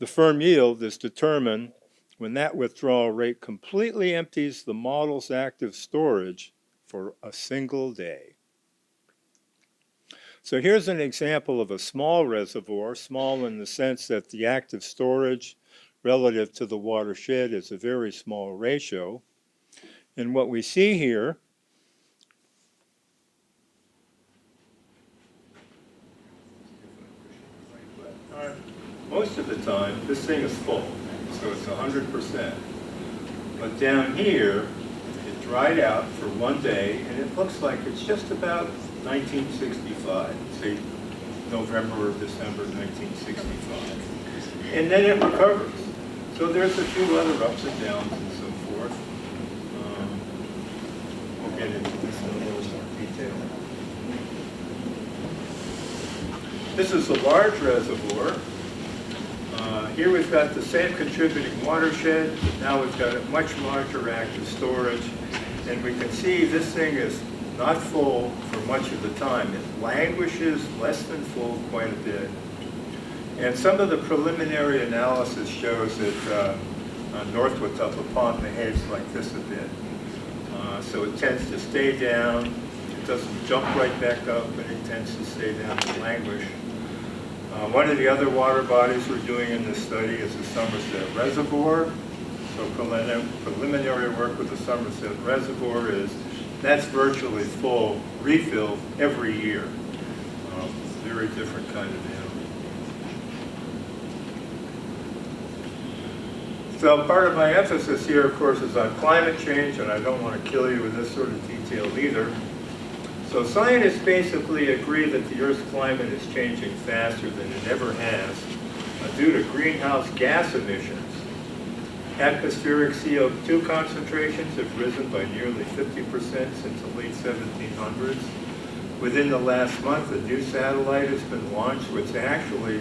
The firm yield is determined when that withdrawal rate completely empties the model's active storage for a single day. So here's an example of a small reservoir, small in the sense that the active storage relative to the watershed is a very small ratio. And what we see here most of the time, this thing is full, so it's 100%. But down here, it dried out for one day, and it looks like it's just about 1965, say November or December 1965. And then it recovers. So there's a few other ups and downs and so forth. We'll get into this in a little more detail. This is a large reservoir. Here we've got the same contributing watershed, but now we've got a much larger active storage. And we can see this thing is not full for much of the time. It languishes less than full quite a bit. And some of the preliminary analysis shows that North Watuppa Pond behaves like this a bit. So it tends to stay down. It doesn't jump right back up, but it tends to stay down and languish. One of the other water bodies we're doing in this study is the Somerset Reservoir. So preliminary work with the Somerset Reservoir is that's virtually full, refilled every year. Very different kind of animal. So part of my emphasis here, of course, is on climate change, and I don't want to kill you with this sort of detail either. So scientists basically agree that the Earth's climate is changing faster than it ever has due to greenhouse gas emissions. Atmospheric CO2 concentrations have risen by nearly 50% since the late 1700s. Within the last month, a new satellite has been launched, which is actually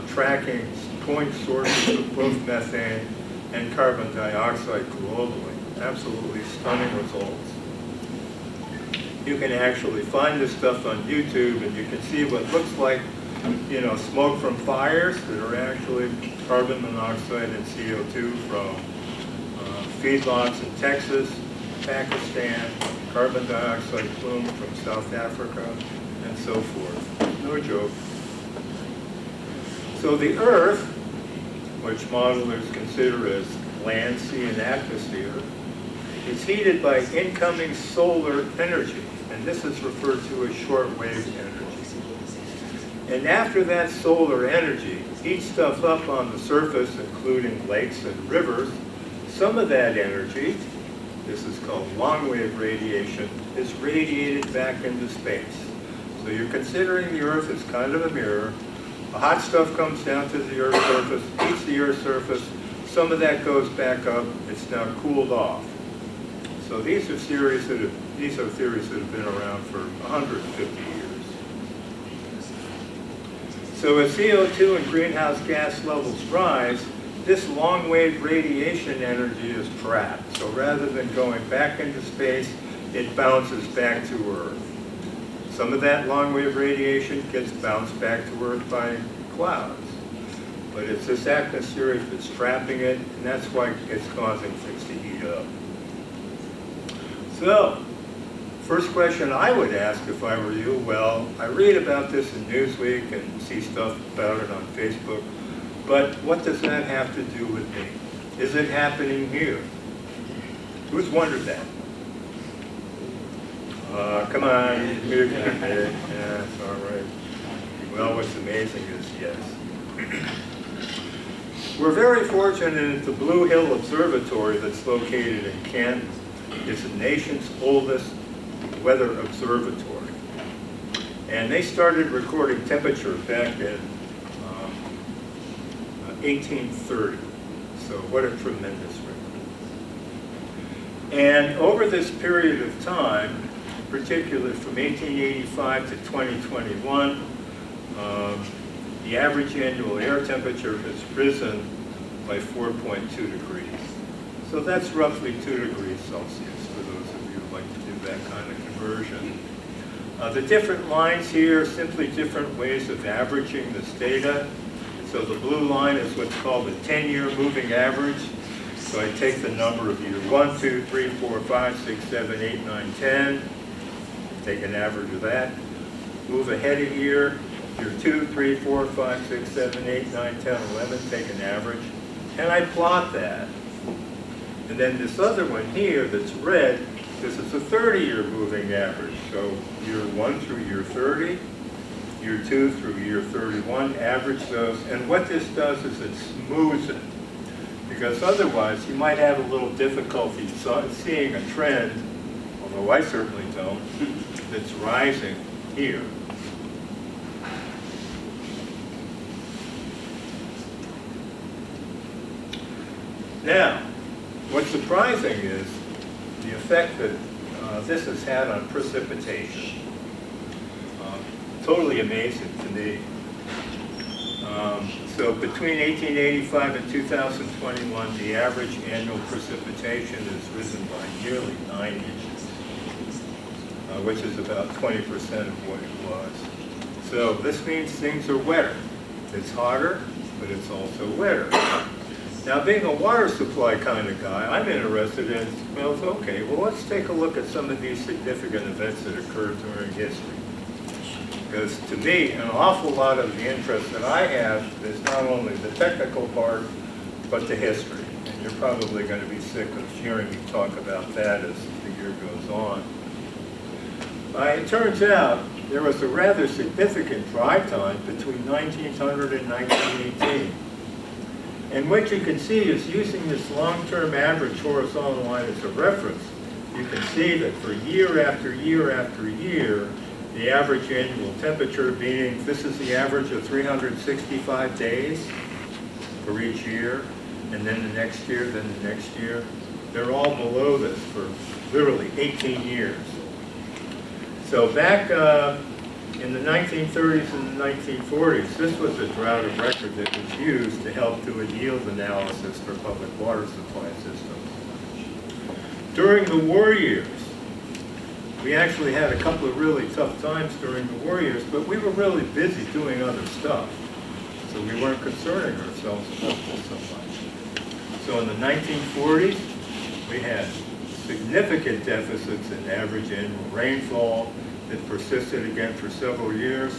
tracking point sources of both methane and carbon dioxide globally. Absolutely stunning results. You can actually find this stuff on YouTube, and you can see what looks like, you know, smoke from fires that are actually carbon monoxide and CO2 from feedlots in Texas, Pakistan, carbon dioxide plume from South Africa, and so forth. No joke. So the Earth, which modelers consider as land, sea, and atmosphere, is heated by incoming solar energy, and this is referred to as shortwave energy. And after that solar energy heats stuff up on the surface, including lakes and rivers, some of that energy, this is called long-wave radiation, is radiated back into space. So you're considering the Earth as kind of a mirror. The hot stuff comes down to the Earth's surface, heats the Earth's surface, some of that goes back up, it's now cooled off. So these are theories that have been around for 150 years. So as CO2 and greenhouse gas levels rise, this long-wave radiation energy is trapped. So rather than going back into space, it bounces back to Earth. Some of that long-wave radiation gets bounced back to Earth by clouds. But it's this atmosphere that's trapping it, and that's why it's causing things to heat up. So, first question I would ask if I were you, well, I read about this in Newsweek and see stuff about it on Facebook, but what does that have to do with me? Is it happening here? Who's wondered that? Come on, yeah, it's all right. Well, what's amazing is yes. We're very fortunate at the Blue Hill Observatory that's located in Kent. It's the nation's oldest weather observatory. And they started recording temperature back in 1830. So what a tremendous record. And over this period of time, particularly from 1885 to 2021, the average annual air temperature has risen by 4.2 degrees. So that's roughly 2 degrees Celsius for those of you who like to do that kind of conversion. The different lines here are simply different ways of averaging this data. So the blue line is what's called the 10-year moving average. So I take the number of year 1, 2, 3, 4, 5, 6, 7, 8, 9, 10. Take an average of that. Move ahead a year 2, 3, 4, 5, 6, 7, 8, 9, 10, 11, take an average. And I plot that. And then this other one here that's red, this is a 30-year moving average. So year 1 through year 30, year 2 through year 31, average those. And what this does is it smooths it. Because otherwise you might have a little difficulty seeing a trend, although I certainly don't, that's rising here. Now, what's surprising is the effect that this has had on precipitation. Totally amazing to me. So between 1885 and 2021, the average annual precipitation has risen by nearly 9 inches. which is about 20% of what it was. So this means things are wetter. It's hotter, but it's also wetter. Now, being a water supply kind of guy, I'm interested in, well, okay, well, let's take a look at some of these significant events that occurred during history. Because to me, an awful lot of the interest that I have is not only the technical part, but the history. And you're probably going to be sick of hearing me talk about that as the year goes on. It turns out there was a rather significant dry time between 1900 and 1918. And what you can see is, using this long-term average horizontal line as a reference, you can see that for year after year after year, the average annual temperature, meaning this is the average of 365 days for each year, and then the next year, then the next year, they're all below this for literally 18 years. So back in the 1930s and the 1940s, this was a drought of record that was used to help do a yield analysis for public water supply systems. During the war years, we actually had a couple of really tough times during the war years, but we were really busy doing other stuff. So we weren't concerning ourselves about this so much. So in the 1940s, we had significant deficits in average annual rainfall that persisted again for several years,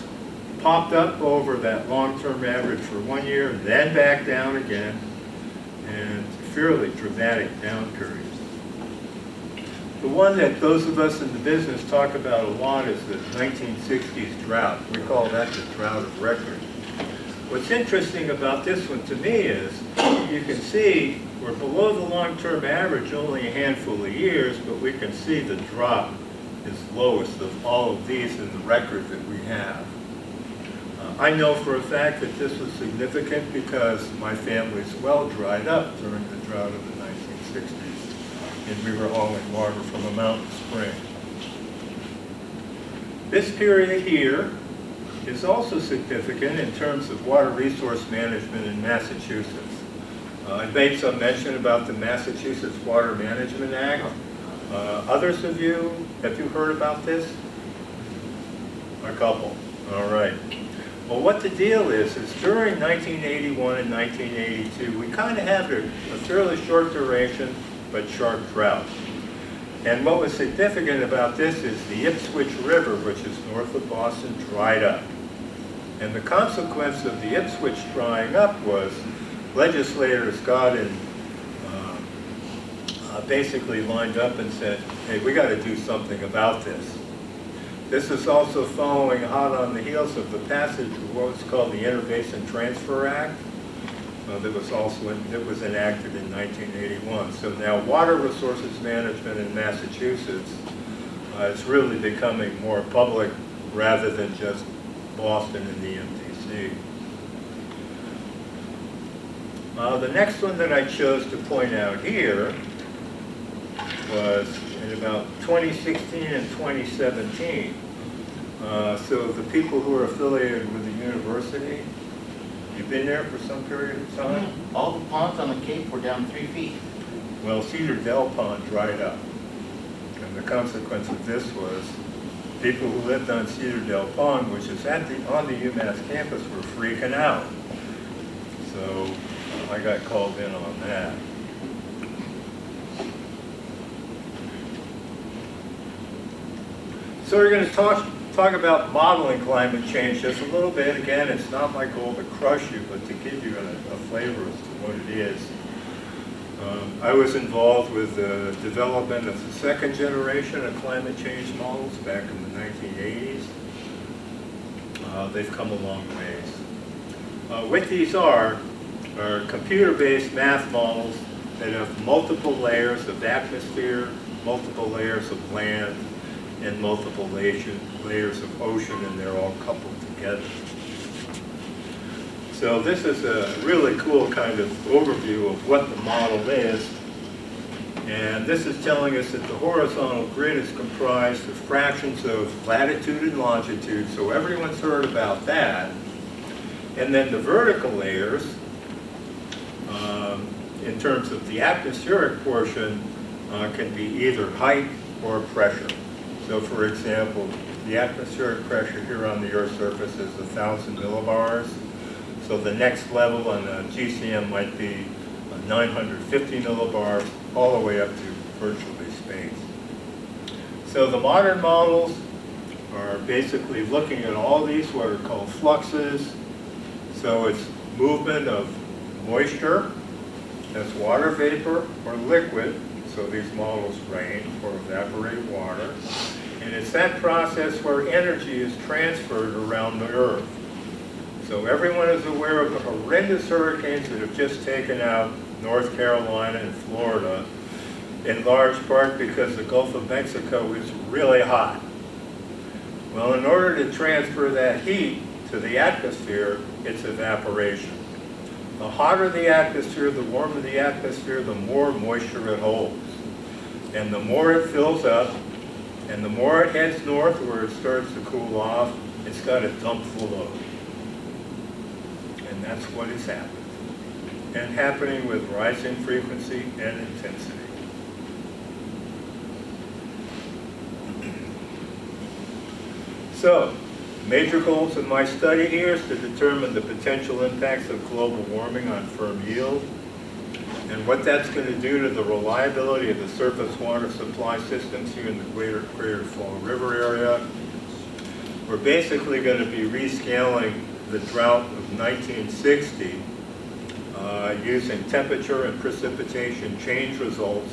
popped up over that long-term average for 1 year, then back down again, and fairly dramatic down periods. The one that those of us in the business talk about a lot is the 1960s drought. We call that the drought of record. What's interesting about this one to me is, you can see we're below the long-term average only a handful of years, but we can see the drop is lowest of all of these in the record that we have. I know for a fact that this was significant because my family's well dried up during the drought of the 1960s, and we were hauling water from a mountain spring. This period here is also significant in terms of water resource management in Massachusetts. I made some mention about the Massachusetts Water Management Act. Others of you, have you heard about this? A couple, all right. Well, what the deal is during 1981 and 1982, we kind of had a fairly short duration, but sharp drought. And what was significant about this is the Ipswich River, which is north of Boston, dried up. And the consequence of the Ipswich drying up was legislators got in, basically lined up and said, hey, we got to do something about this. This is also following hot on the heels of the passage of what was called the Interbasin Transfer Act that was enacted in 1981. So now water resources management in Massachusetts is really becoming more public rather than just Boston and the MTC. The next one that I chose to point out here was in about 2016 and 2017. So the people who are affiliated with the university, you've been there for some period of time? All the ponds on the Cape were down 3 feet. Well, Cedar Dell Pond dried up. And the consequence of this was people who lived on Cedar Dell Pond, which is on the UMass campus, were freaking out. So I got called in on that. So we're going to talk about modeling climate change just a little bit. Again, it's not my goal to crush you, but to give you a flavor as to what it is. I was involved with the development of the second generation of climate change models back in the 1980s. They've come a long ways. What these are computer-based math models that have multiple layers of atmosphere, multiple layers of land, and multiple layers of ocean, and they're all coupled together. So this is a really cool kind of overview of what the model is. And this is telling us that the horizontal grid is comprised of fractions of latitude and longitude, so everyone's heard about that. And then the vertical layers, in terms of the atmospheric portion, can be either height or pressure. So for example, the atmospheric pressure here on the Earth's surface is 1,000 millibars. So the next level on the GCM might be 950 millibars, all the way up to virtually space. So the modern models are basically looking at all these, what are called fluxes. So it's movement of moisture, that's water vapor or liquid. So these models range for evaporated water. And it's that process where energy is transferred around the Earth. So everyone is aware of the horrendous hurricanes that have just taken out North Carolina and Florida, in large part because the Gulf of Mexico is really hot. Well, in order to transfer that heat to the atmosphere, it's evaporation. The hotter the atmosphere, the warmer the atmosphere, the more moisture it holds. And the more it fills up, and the more it heads north where it starts to cool off, it's got a dump full load. And that's what has happened. And happening with rising frequency and intensity. So, major goals in my study here is to determine the potential impacts of global warming on firm yield and what that's going to do to the reliability of the surface water supply systems here in the Greater Fall River area. We're basically going to be rescaling the drought of 1960 using temperature and precipitation change results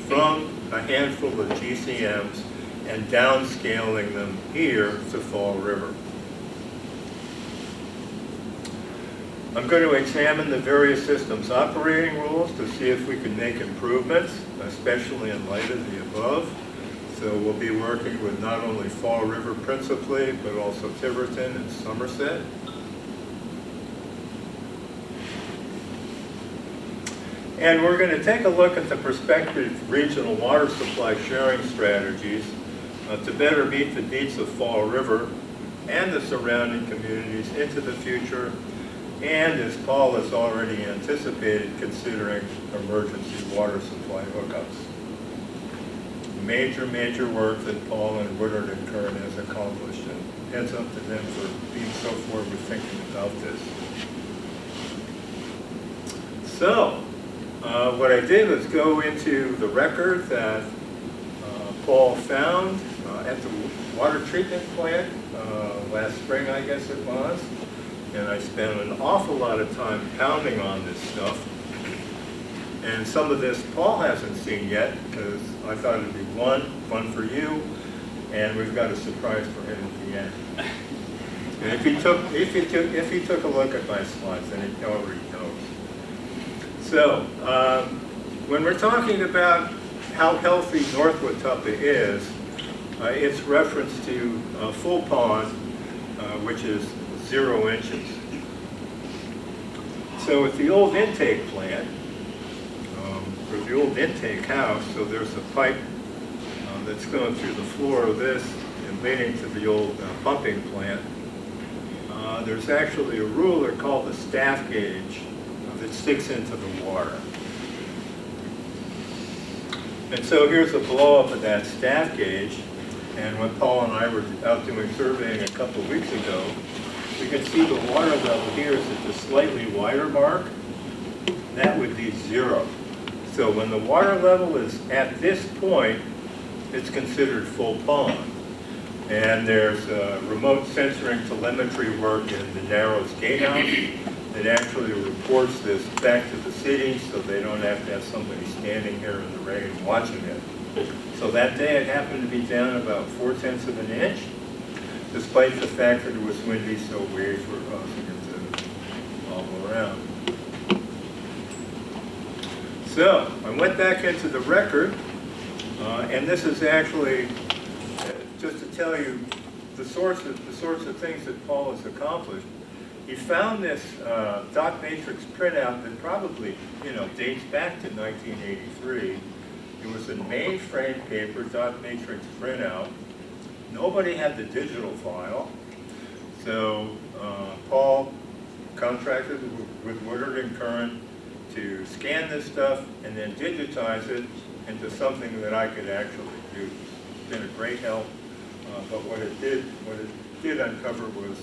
from a handful of GCMs and downscaling them here to Fall River. I'm going to examine the various systems operating rules to see if we can make improvements, especially in light of the above. So we'll be working with not only Fall River principally, but also Tiverton and Somerset. And we're going to take a look at the prospective regional water supply sharing strategies to better meet the needs of Fall River and the surrounding communities into the future, and as Paul has already anticipated, considering emergency water supply hookups. Major work that Paul and Woodard and Kern has accomplished, and heads up to them for being so forward thinking about this. So, what I did was go into the record that Paul found at the water treatment plant last spring, I guess it was. And I spent an awful lot of time pounding on this stuff. And some of this Paul hasn't seen yet, because I thought it'd be fun for you, and we've got a surprise for him at the end. And if he took a look at my slides, then he already knows. So, when we're talking about how healthy North Watuppa is, it's reference to full pond, which is 0 inches. So at the old intake plant, or the old intake house, so there's a pipe that's going through the floor of this and leading to the old pumping plant. There's actually a ruler called the staff gauge that sticks into the water. And so here's a blow-up of that staff gauge. And when Paul and I were out doing surveying a couple of weeks ago, we could see the water level here is at the slightly wider mark. That would be 0. So when the water level is at this point, it's considered full pond. And there's remote censoring telemetry work in the Narrows Gatehouse that actually reports this back to the city so they don't have to have somebody standing here in the rain watching it. So that day it happened to be down about 0.4 of an inch, despite the fact that it was windy, so waves were causing it to wobble around. So I went back into the record, and this is actually just to tell you the sorts of things that Paul has accomplished. He found this dot matrix printout that probably dates back to 1983. It was a mainframe paper dot matrix printout. Nobody had the digital file, so Paul contracted with Woodard and Kern to scan this stuff and then digitize it into something that I could actually use. been a great help. But what it did uncover was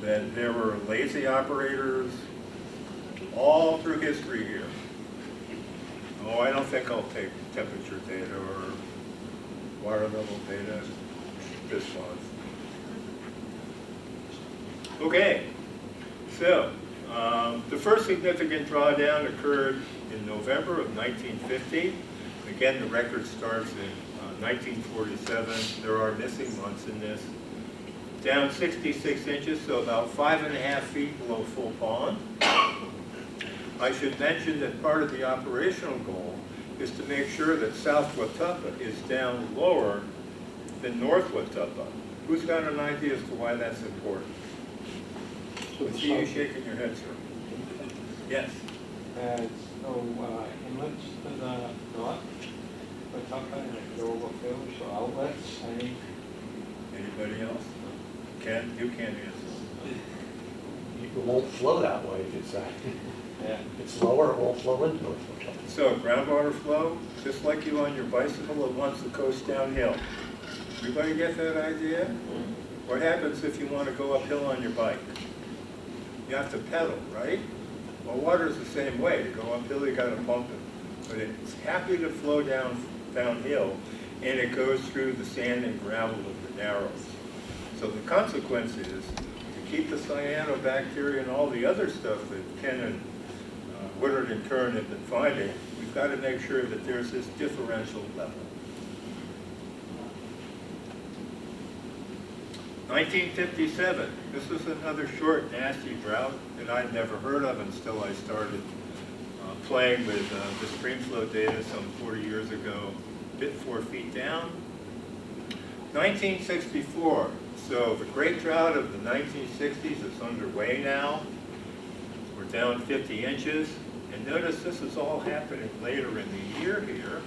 that there were lazy operators all through history here. Oh, I don't think I'll take temperature data or water level data this month. Okay, so the first significant drawdown occurred in November of 1950. Again, the record starts in 1947. There are missing months in this. Down 66 inches, so about 5.5 feet below full pond. I should mention that part of the operational goal is to make sure that South Watuppa is down lower than North Watuppa. Who's got an idea as to why that's important? I see you shaking your head, sir. Yes. Inlets to the north, Watuppa, and it could overfill, so outlets, Anybody else? Ken, you can't answer. It won't flow that way if it's, yeah. it's lower, it won't flow into it. So groundwater flow, just like you on your bicycle, it wants to coast downhill. Everybody get that idea? What happens if you want to go uphill on your bike? You have to pedal, right? Well, water's the same way. To go uphill, you got to pump it. But it's happy to flow downhill, and it goes through the sand and gravel of the narrows. So the consequence is, to keep the cyanobacteria and all the other stuff that Ken and Woodard and Kern have been finding, we've got to make sure that there's this differential level. 1957, this was another short, nasty drought that I'd never heard of until I started playing with the stream flow data some 40 years ago, bit 4 feet down. 1964, so the great drought of the 1960s is underway now. We're down 50 inches, and notice this is all happening later in the year here.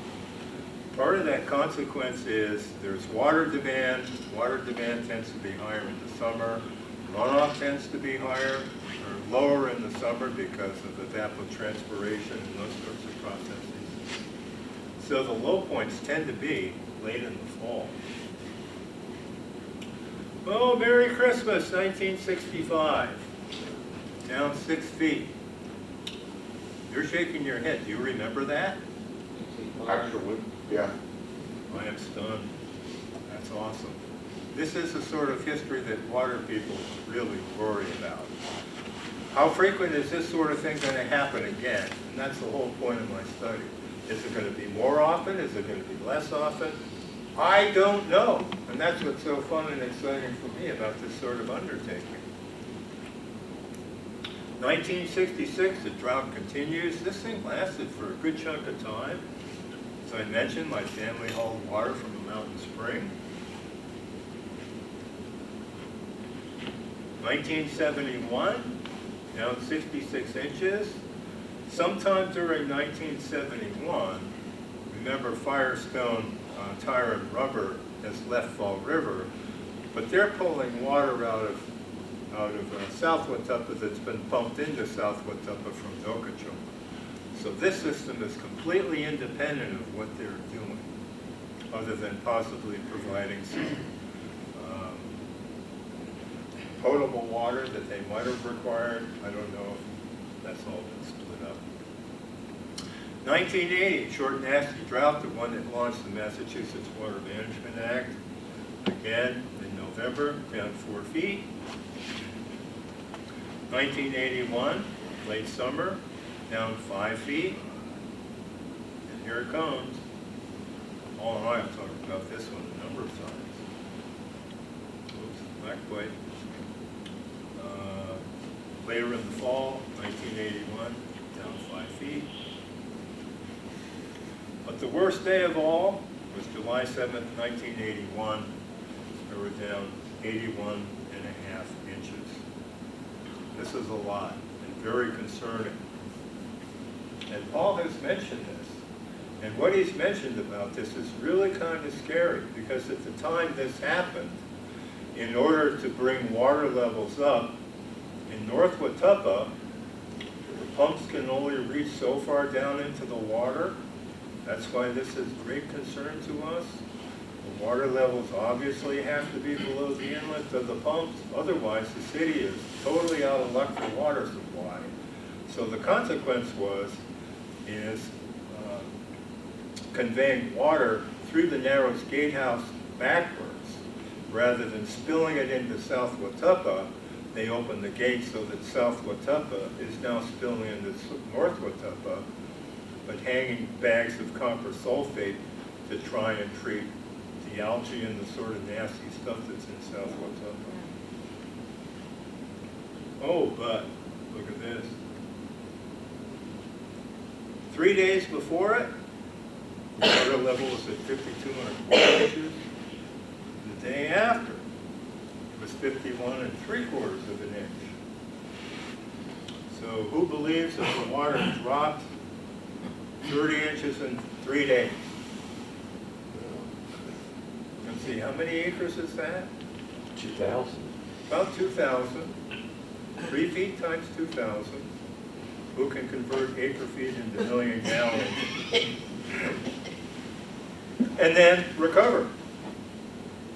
Part of that consequence is there's water demand. Water demand tends to be higher in the summer. Runoff tends to be higher or lower in the summer because of evapotranspiration and those sorts of processes. So the low points tend to be late in the fall. Oh, Merry Christmas, 1965. Down 6 feet. You're shaking your head. Do you remember that? Actually. Yeah. I am stunned. That's awesome. This is the sort of history that water people really worry about. How frequent is this sort of thing going to happen again? And that's the whole point of my study. Is it going to be more often? Is it going to be less often? I don't know. And that's what's so fun and exciting for me about this sort of undertaking. 1966, the drought continues. This thing lasted for a good chunk of time. As I mentioned, my family hauled water from a mountain spring. 1971, down 66 inches. Sometime during 1971, remember Firestone Tire and Rubber has left Fall River, but they're pulling water out of South Watuppa that's been pumped into South Watuppa from Dokachung. So this system is completely independent of what they're doing, other than possibly providing some potable water that they might have required. I don't know if that's all been split up. 1980, short nasty drought, the one that launched the Massachusetts Water Management Act. Again, in November, down 4 feet. 1981, late summer, down 5 feet. And here it comes. All in all, I'm talking about this one a number of times. Oops, not quite. Later in the fall, 1981, down 5 feet. But the worst day of all was July 7th, 1981. We were down 81.5 inches. This is a lot and very concerning. And Paul has mentioned this. And what he's mentioned about this is really kind of scary, because at the time this happened, in order to bring water levels up in North Watuppa, the pumps can only reach so far down into the water. That's why this is great concern to us. The water levels obviously have to be below the inlet of the pumps, otherwise the city is totally out of luck for water supply. So the consequence is conveying water through the Narrows Gatehouse backwards. Rather than spilling it into South Watuppa, they opened the gate so that South Watuppa is now spilling into North Watuppa, but hanging bags of copper sulfate to try and treat the algae and the sort of nasty stuff that's in South Watuppa. Oh, but look at this. 3 days before it, water level was at 5,200 inches. The day after, it was 51 3/4 of an inch. So who believes that the water dropped 30 inches in 3 days? Let's see, how many acres is that? 2,000. About 2,000. 3 feet times 2,000. Who can convert acre feet into million gallons? And then recover.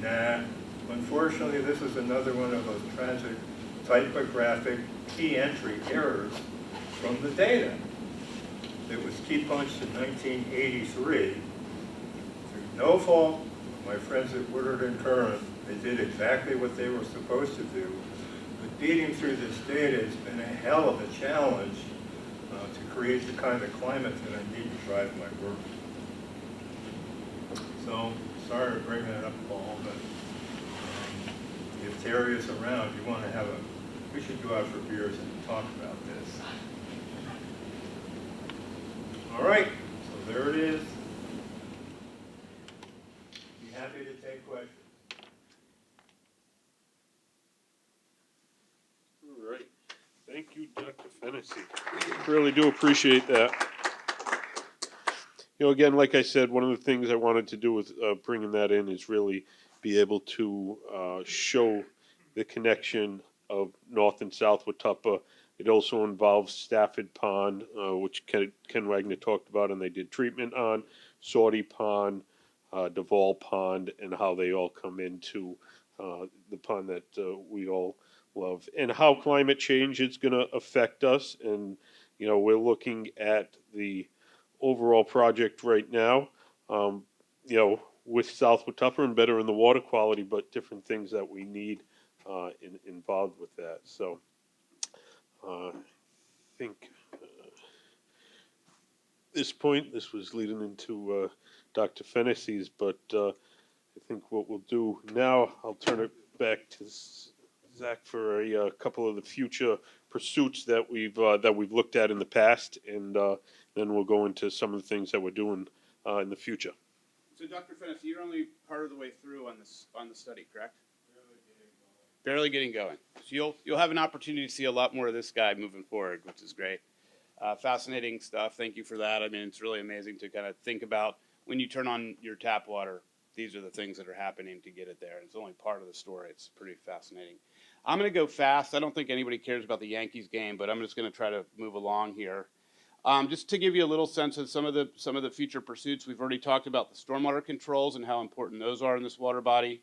Nah, unfortunately, this is another one of those tragic typographic key entry errors from the data. It was key punched in 1983. Through no fault of my friends at Woodard and Curran, they did exactly what they were supposed to do. But beating through this data has been a hell of a challenge to create the kind of climate that I need to drive my work. So, sorry to bring that up, Paul, but if Terry is around, you want to have we should go out for beers and talk about this. All right, so there it is. Be happy to take questions. All right. Thank you, Dr. Fennessy. Really do appreciate that. You know, again, like I said, one of the things I wanted to do with bringing that in is really be able to show the connection of North and South Watuppa. It also involves Stafford Pond, which Ken Wagner talked about, and they did treatment on, Sawdy Pond, Duval Pond, and how they all come into the pond that we all love, and how climate change is going to affect us. And, you know, we're looking at the overall project right now, you know, with South Watuppa and better in the water quality, but different things that we need involved with that. So I think this point, this was leading into Dr. Fennessy's, but I think what we'll do now, I'll turn it back to Zach for a couple of the future pursuits that we've looked at in the past, and then we'll go into some of the things that we're doing in the future. So, Dr. Fennessy, you're only part of the way through on the study, correct? Barely getting going. So you'll have an opportunity to see a lot more of this guy moving forward, which is great. Fascinating stuff. Thank you for that. I mean, it's really amazing to kind of think about when you turn on your tap water, these are the things that are happening to get it there. It's only part of the story. It's pretty fascinating. I'm going to go fast. I don't think anybody cares about the Yankees game, but I'm just going to try to move along here. Just to give you a little sense of some of the future pursuits, we've already talked about the stormwater controls and how important those are in this water body.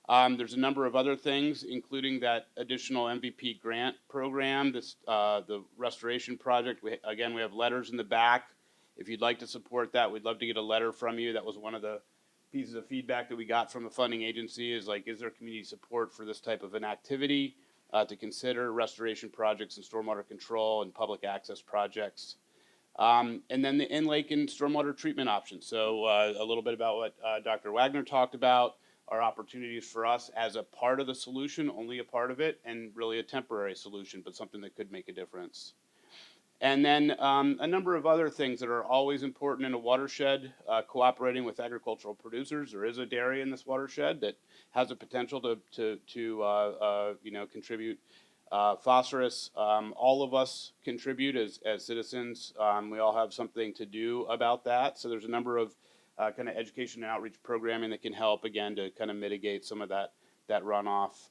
There's a number of other things, including that additional MVP grant program, the restoration project. We have letters in the back. If you'd like to support that, we'd love to get a letter from you. That was one of the pieces of feedback that we got from the funding agency is like, is there community support for this type of an activity to consider restoration projects and stormwater control and public access projects? And then the in-lake and stormwater treatment options. So a little bit about what Dr. Wagner talked about are opportunities for us as a part of the solution, only a part of it, and really a temporary solution, but something that could make a difference. And then a number of other things that are always important in a watershed, cooperating with agricultural producers. There is a dairy in this watershed that has a potential to contribute phosphorus. All of us contribute as citizens. We all have something to do about that. So there's a number of kind of education and outreach programming that can help, again, to kind of mitigate some of that runoff.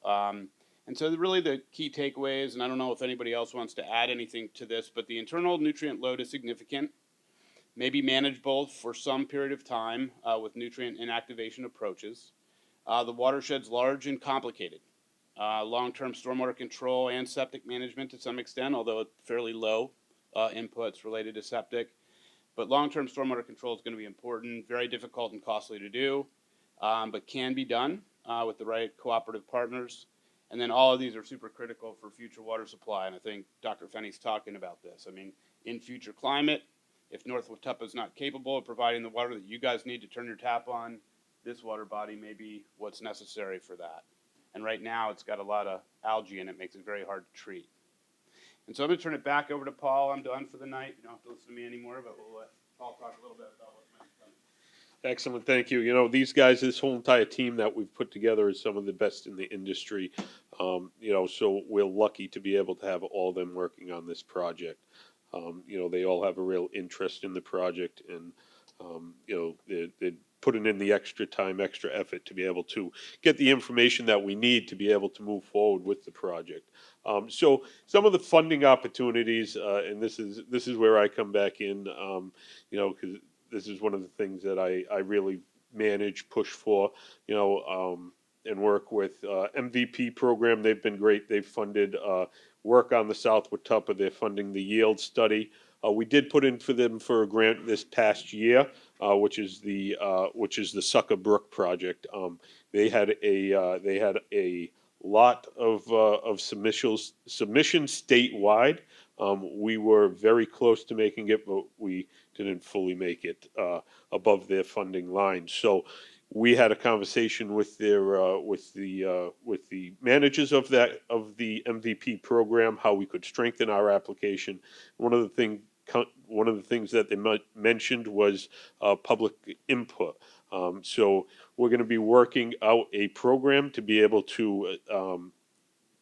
And so really the key takeaways, and I don't know if anybody else wants to add anything to this, but the internal nutrient load is significant. may be manageable for some period of time with nutrient inactivation approaches. The watershed's large and complicated. Long-term stormwater control and septic management to some extent, although it's fairly low inputs related to septic. But long-term stormwater control is going to be important, very difficult and costly to do, but can be done with the right cooperative partners. And then all of these are super critical for future water supply. And I think Dr. Fenney's talking about this. I mean, in future climate, if North Watuppa is not capable of providing the water that you guys need to turn your tap on, this water body may be what's necessary for that. And right now, it's got a lot of algae in it, makes it very hard to treat. And so I'm going to turn it back over to Paul. I'm done for the night. You don't have to listen to me anymore, but we'll let Paul talk a little bit about what might be coming. Excellent, thank you. You know, these guys, this whole entire team that we've put together is some of the best in the industry. You know, so we're lucky to be able to have all of them working on this project. You know, they all have a real interest in the project, and you know, they're putting in the extra time, extra effort to be able to get the information that we need to be able to move forward with the project. So some of the funding opportunities, and this is where I come back in. You know, because this is one of the things that I really manage, push for. You know. And work with MVP program. They've been great. They've funded work on the South Watuppa. They're funding the yield study. We did put in for them for a grant this past year, which is the Sucker Brook project. They had a lot of submissions statewide. We were very close to making it, but we didn't fully make it above their funding line. So we had a conversation with with the managers of the MVP program, how we could strengthen our application. One of the things that they mentioned was public input. So we're going to be working out a program to be able to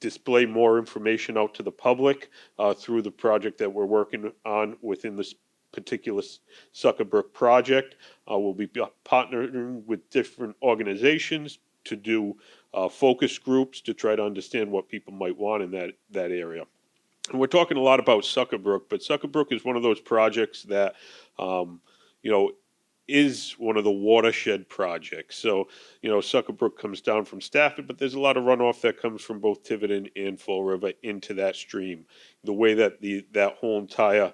display more information out to the public through the project that we're working on within this particular Sucker Brook project. We'll be partnering with different organizations to do focus groups to try to understand what people might want in that area. And we're talking a lot about Sucker Brook, but Sucker Brook is one of those projects that, you know, is one of the watershed projects. So, you know, Sucker Brook comes down from Stafford, but there's a lot of runoff that comes from both Tiverton and Fall River into that stream. The way that that whole entire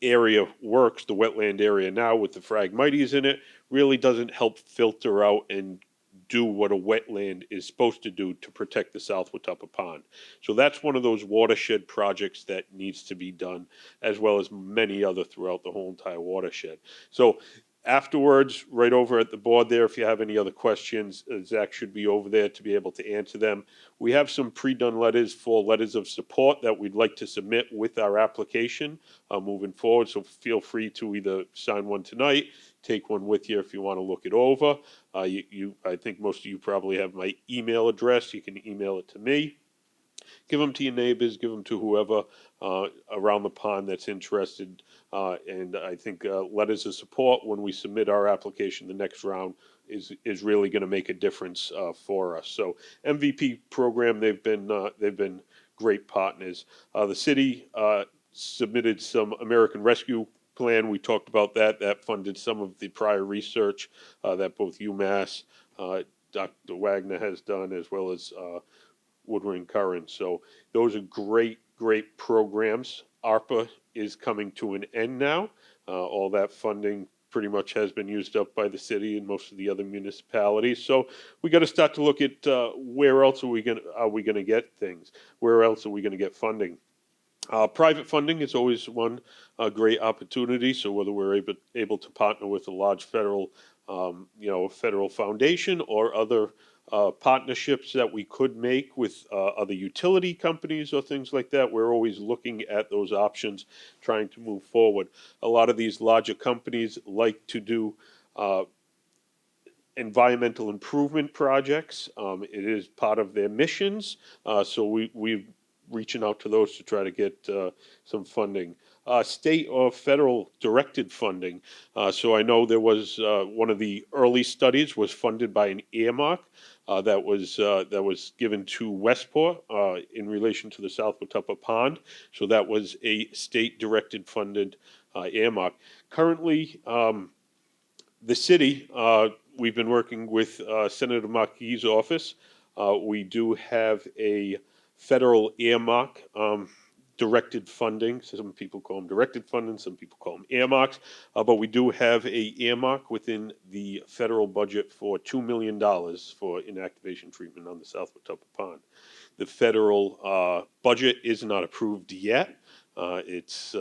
area works, the wetland area now with the Phragmites in it, really doesn't help filter out and do what a wetland is supposed to do to protect the South Watuppa Pond. So that's one of those watershed projects that needs to be done, as well as many other throughout the whole entire watershed. So afterwards, right over at the board there, if you have any other questions, Zach should be over there to be able to answer them. We have some pre-done letters for letters of support that we'd like to submit with our application moving forward. So feel free to either sign one tonight, take one with you if you want to look it over. I think most of you probably have my email address. You can email it to me. Give them to your neighbors, give them to whoever around the pond that's interested. And I think letters of support when we submit our application the next round is really going to make a difference for us. So MVP program, they've been great partners. The city submitted some American Rescue Plan. We talked about that. That funded some of the prior research that both UMass, Dr. Wagner has done, as well as Woodward Curran. So those are great programs. ARPA is coming to an end now. All that funding pretty much has been used up by the city and most of the other municipalities. So we got to start to look at where else are we going to get things? Where else are we going to get funding? Private funding is always one great opportunity. So whether we're able to partner with a large federal, federal foundation or other partnerships that we could make with other utility companies or things like that, we're always looking at those options, trying to move forward. A lot of these larger companies like to do environmental improvement projects. It is part of their missions, so we're reaching out to those to try to get some funding. State or federal directed funding. So I know there was one of the early studies was funded by an earmark. that was given to Westport in relation to the South Watuppa Pond. So that was a state-directed funded earmark. Currently, the city, we've been working with Senator Marquis' office. We do have a federal earmark directed funding. So some people call them directed funding, some people call them earmarks. But we do have a earmark within the federal budget for $2 million for inactivation treatment on the South Watuppa Pond. The federal budget is not approved yet. It's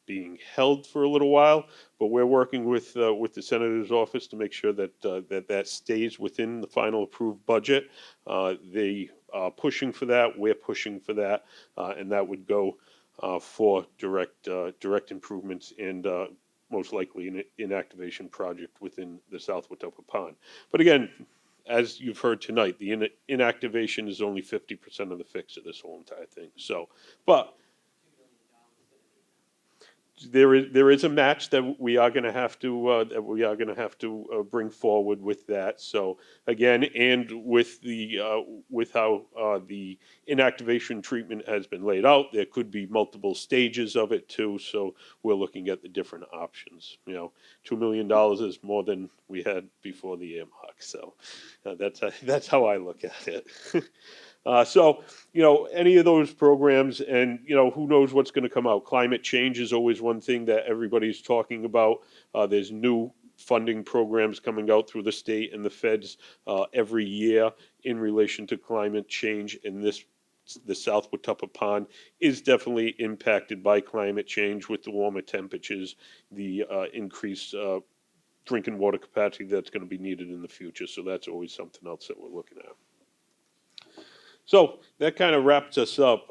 being held for a little while, but we're working with the senator's office to make sure that that stays within the final approved budget. They are pushing for that. We're pushing for that, and that would go for direct improvements and most likely an inactivation project within the South Watuppa Pond. But again, as you've heard tonight, the inactivation is only 50% of the fix of this whole entire thing. So, but there is a match that we are going to have to bring forward with that. So again, and with how the inactivation treatment has been laid out, there could be multiple stages of it too. So we're looking at the different options. You know, $2 million is more than we had before the earmark. So that's how I look at it. So, you know, any of those programs, and, you know, who knows what's going to come out. Climate change is always one thing that everybody's talking about. There's new funding programs coming out through the state and the feds every year in relation to climate change. And the South Watuppa Pond is definitely impacted by climate change with the warmer temperatures, the increased drinking water capacity that's going to be needed in the future. So that's always something else that we're looking at. So that kind of wraps us up.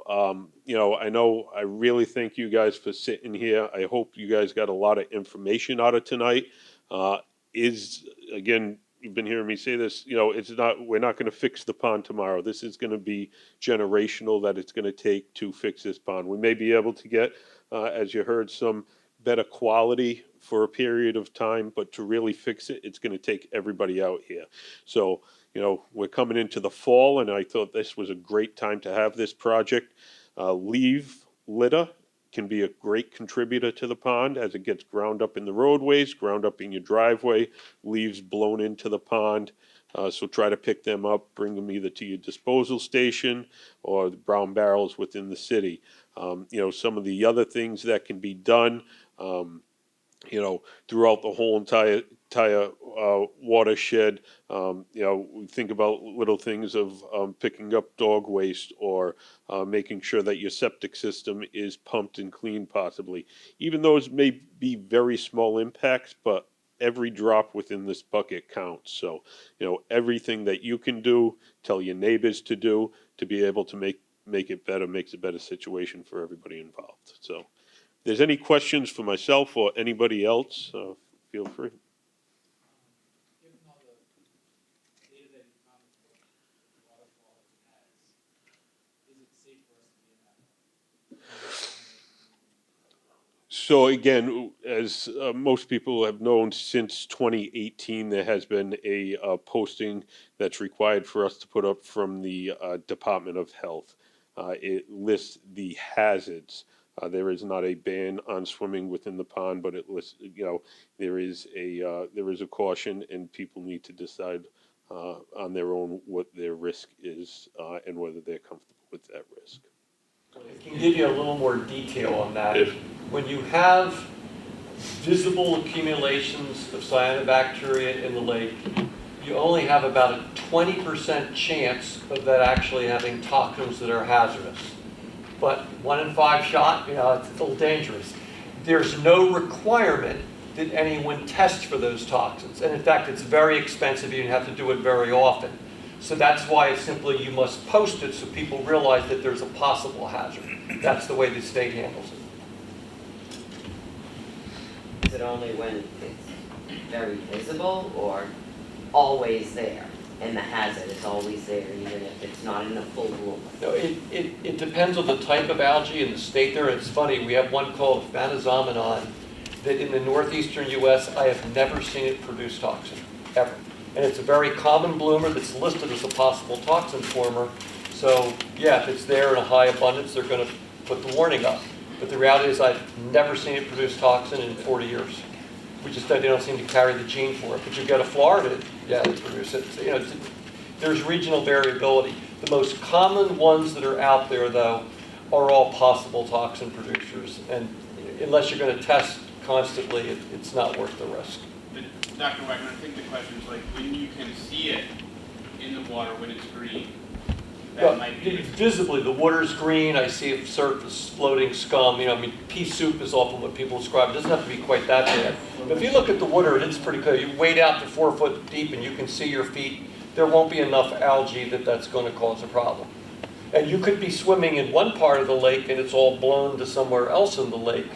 You know, I really thank you guys for sitting here. I hope you guys got a lot of information out of tonight. Again, you've been hearing me say this, you know, we're not going to fix the pond tomorrow. This is going to be generational that it's going to take to fix this pond. We may be able to get, as you heard, some better quality for a period of time, but to really fix it, it's going to take everybody out here. So, you know, we're coming into the fall, and I thought this was a great time to have this project. Leaf litter can be a great contributor to the pond as it gets ground up in the roadways, ground up in your driveway, leaves blown into the pond. So try to pick them up, bring them either to your disposal station or the brown barrels within the city. You know, some of the other things that can be done, you know, throughout the whole entire watershed. You know, we think about little things of picking up dog waste or making sure that your septic system is pumped and cleaned possibly. Even those may be very small impacts, but every drop within this bucket counts. So, you know, everything that you can do, tell your neighbors to do, to be able to make it better, makes a better situation for everybody involved. So, if there's any questions for myself or anybody else, feel free. So again, as most people have known, since 2018, there has been a posting that's required for us to put up from the Department of Health. It lists the hazards. There is not a ban on swimming within the pond, but it lists, you know, there is a caution, and people need to decide on their own what their risk is and whether they're comfortable with that risk. I can give you a little more detail on that. Yes. When you have visible accumulations of cyanobacteria in the lake, you only have about a 20% chance of that actually having toxins that are hazardous. But 1 in 5 shot, you know, it's a little dangerous. There's no requirement that anyone test for those toxins. And in fact, it's very expensive. You have to do it very often. So that's why it's simply you must post it so people realize that there's a possible hazard. That's the way the state handles it. Is it only when it's very visible or always there? And the hazard is always there, even if it's not in a full bloom? No, it depends on the type of algae in the state there. It's funny, we have one called Phanozomenon that in the northeastern U.S., I have never seen it produce toxin, ever. And it's a very common bloomer that's listed as a possible toxin former. So yeah, if it's there in a high abundance, they're going to put the warning up. But the reality is I've never seen it produce toxin in 40 years. We just they don't seem to carry the gene for it. But you get a Florida, yeah, they produce it. So, you know, there's regional variability. The most common ones that are out there, though, are all possible toxin producers. And unless you're going to test constantly, it's not worth the risk. But Dr. Wagner, I think the question is like when you can see it in the water when it's green. That might be Visibly, the water's green. I see a surface floating scum. You know, I mean, pea soup is often what people describe. It doesn't have to be quite that bad. But if you look at the water, it's pretty clear. You wade out to 4 foot deep and you can see your feet. There won't be enough algae that's going to cause a problem. And you could be swimming in one part of the lake and it's all blown to somewhere else in the lake.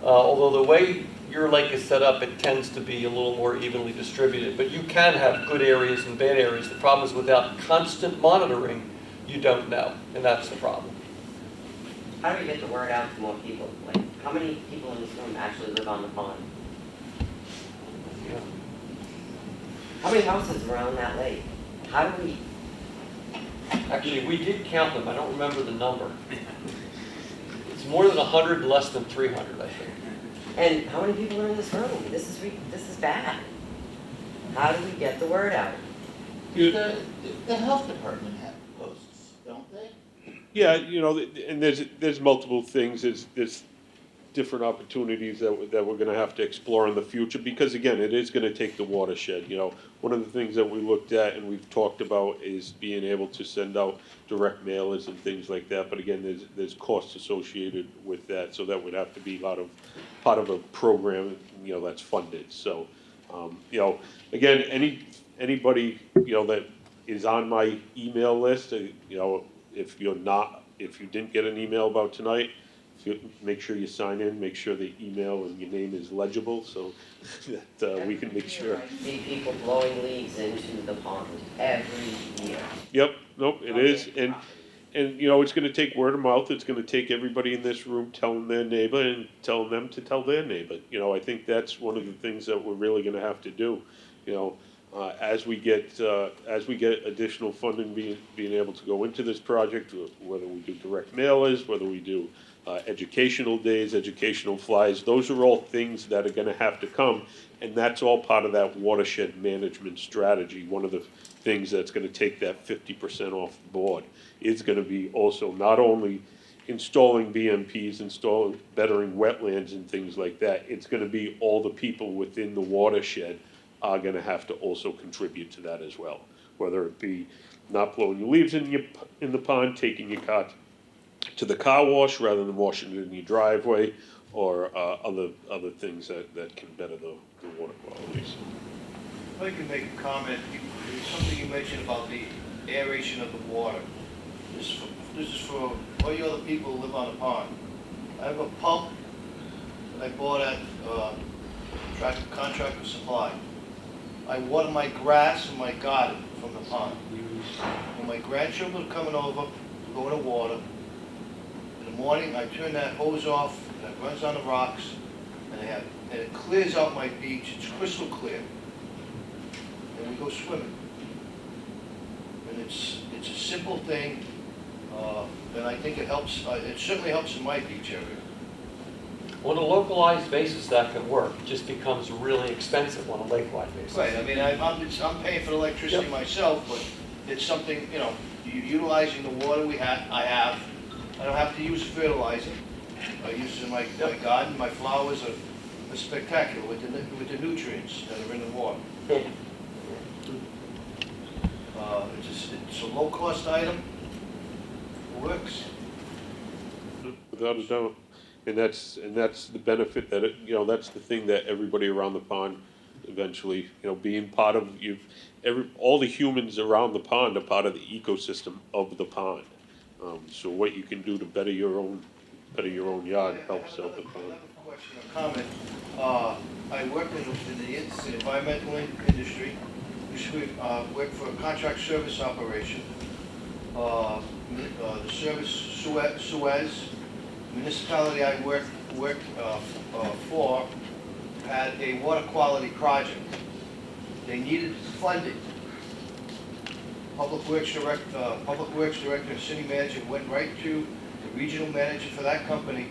Although the way your lake is set up, it tends to be a little more evenly distributed. But you can have good areas and bad areas. The problem is without constant monitoring, you don't know, and that's the problem. How do we get the word out to more people? Like, how many people in this room actually live on the pond? Yeah. How many houses around that lake? How do we? Actually, we did count them. I don't remember the number. It's more than 100, less than 300, I think. And how many people are in this room? This is bad. How do we get the word out? The health department have posts, don't they? Yeah, you know, and there's multiple things. There's different opportunities that we're going to have to explore in the future because again, it is going to take the watershed. You know, one of the things that we looked at and we've talked about is being able to send out direct mailers and things like that. But again, there's costs associated with that, so that would have to be part of a program, you know, that's funded. So, you know, again, anybody, you know, that is on my email list, you know, if you didn't get an email about tonight, make sure you sign in, make sure the email and your name is legible so that we can make sure. I see people blowing leaves into the pond every year. Yep, nope, it is, and you know, it's gonna take word of mouth, it's gonna take everybody in this room telling their neighbor and telling them to tell their neighbor. You know, I think that's one of the things that we're really gonna have to do, you know. As we get additional funding being able to go into this project, whether we do direct mailers, whether we do educational days, educational flyers, those are all things that are gonna have to come, and that's all part of that watershed management strategy. One of the things that's gonna take that 50% off the board is gonna be also not only installing BMPs, bettering wetlands and things like that, it's gonna be all the people within the watershed are gonna have to also contribute to that as well. Whether it be not blowing your leaves in the pond, taking your car to the car wash rather than washing it in your driveway, or other things that can better the water qualities. If I could make a comment, there's something you mentioned about the aeration of the water. This is for all you other people who live on the pond. I have a pump that I bought at Contractor Supply. I water my grass and my garden from the pond. When my grandchildren are coming over to go in the water, in the morning I turn that hose off and it runs on the rocks and it clears out my beach. It's crystal clear. And we go swimming. And it's a simple thing, and I think it helps. It certainly helps in my beach area. On a localized basis, that can work. It just becomes really expensive on a lake-wide basis. Right. I mean, I'm paying for the electricity myself, but it's something, you know, utilizing the water I have. I don't have to use fertilizer. I use it in my garden. My flowers are spectacular with the nutrients that are in the water. It's a low-cost item. It works. Without a doubt. And that's the benefit that that's the thing that everybody around the pond eventually, being part of all the humans around the pond are part of the ecosystem of the pond. So what you can do to better your own yard helps out the pond. Another question or comment. I worked in the environmental industry. We worked for a contract service operation. The service Suez. Municipality I worked for had a water quality project. They needed funding. Public Works Director and City Manager went right to the regional manager for that company,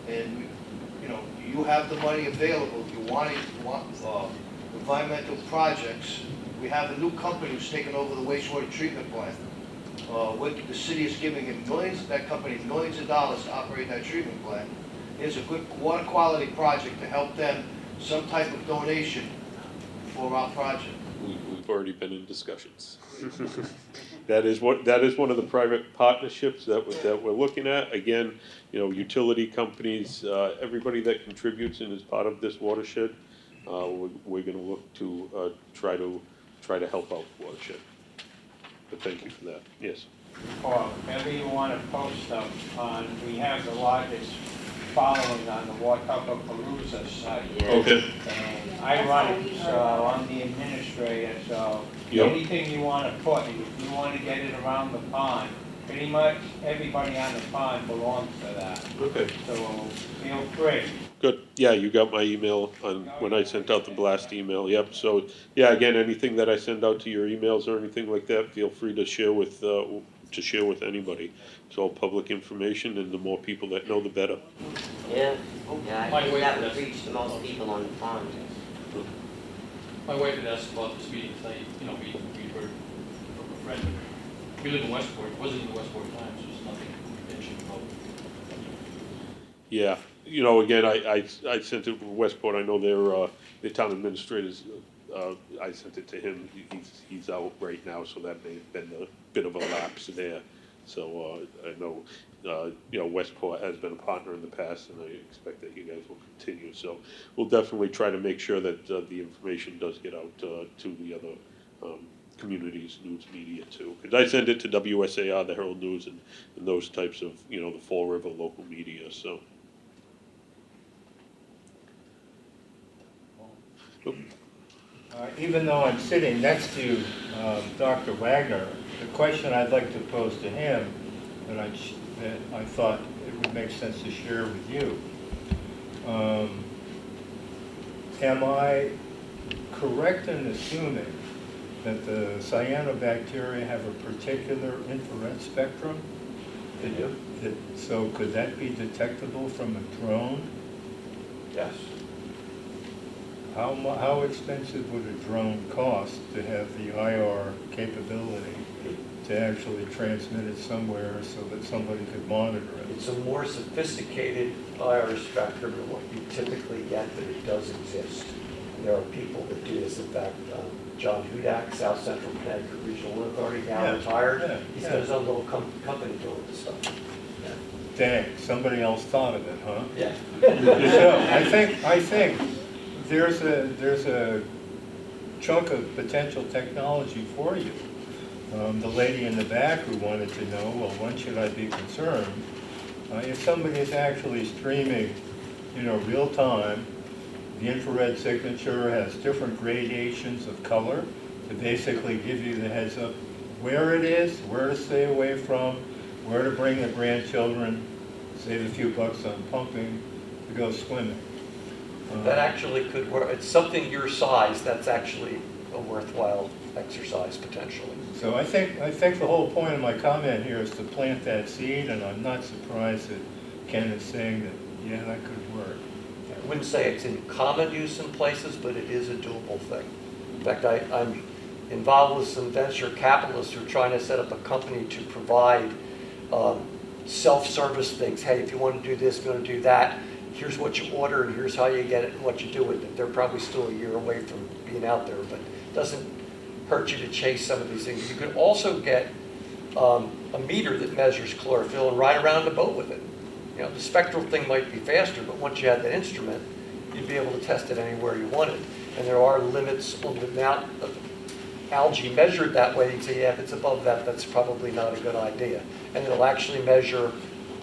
and, you know, you have the money available, you want environmental projects. We have a new company who's taken over the wastewater treatment plant. The city is giving him that company millions of dollars to operate that treatment plant. Here's a good water quality project to help them, some type of donation for our project. We've already been in discussions. That is one of the private partnerships that we're looking at. Again, you know, utility companies, everybody that contributes and is part of this watershed, we're going to look to try to help out the watershed. But thank you for that. Yes. Or whenever you want to post them on, we have the largest following on the Watuppa Palooza site. Okay. And I run it, so I'm the administrator, so Yep. anything you want to put, if you want to get it around the pond, pretty much everybody on the pond belongs to that. Okay. So feel free. Good. Yeah, you got my email on when I sent out the blast email. Yep. So yeah, again, anything that I send out to your emails or anything like that, feel free to share with anybody. It's all public information, and the more people that know, the better. Yeah, I think that would reach the most people on the pond. My wife had asked about this meeting tonight. You know, we heard from a friend. We live in Westport. It wasn't in the Westport Times. There's nothing mentioned about. Yeah. You know, again, I sent it to Westport. I know their town administrators. I sent it to him. He's out right now, so that may have been a bit of a lapse there. So I know, you know, Westport has been a partner in the past, and I expect that you guys will continue. So we'll definitely try to make sure that the information does get out to the other communities, news media too. Because I send it to WSAR, the Herald News, and those types of, you know, the Fall River local media. So. Even though I'm sitting next to Dr. Wagner, the question I'd like to pose to him that I thought it would make sense to share with you. Am I correct in assuming that the cyanobacteria have a particular infrared spectrum? They do? So could that be detectable from a drone? Yes. How expensive would a drone cost to have the IR capability to actually transmit it somewhere so that somebody could monitor it? It's a more sophisticated IR spectrum than what you typically get, but it does exist. And there are people that do this. In fact, John Hudak, South Central Connecticut Regional Water Authority, now retired. He's got his own little company doing this stuff. Yeah. Dang, somebody else thought of it, huh? Yeah. So I think there's a chunk of potential technology for you. The lady in the back who wanted to know, well, when should I be concerned? If somebody is actually streaming, you know, real time, the infrared signature has different gradations of color to basically give you the heads up where it is, where to stay away from, where to bring the grandchildren, save a few bucks on pumping, to go swimming. That actually could work. It's something your size that's actually a worthwhile exercise potentially. So I think the whole point of my comment here is to plant that seed, and I'm not surprised that Ken is saying that, yeah, that could work. I wouldn't say it's in common use in places, but it is a doable thing. In fact, I'm involved with some venture capitalists who are trying to set up a company to provide self-service things. Hey, if you want to do this, if you want to do that, here's what you order and here's how you get it and what you do with it. They're probably still a year away from being out there, but it doesn't hurt you to chase some of these things. You could also get a meter that measures chlorophyll and ride around the boat with it. You know, the spectral thing might be faster, but once you had that instrument, you'd be able to test it anywhere you wanted. And there are limits on the amount of algae measured that way. You'd say, yeah, if it's above that, that's probably not a good idea. And it'll actually measure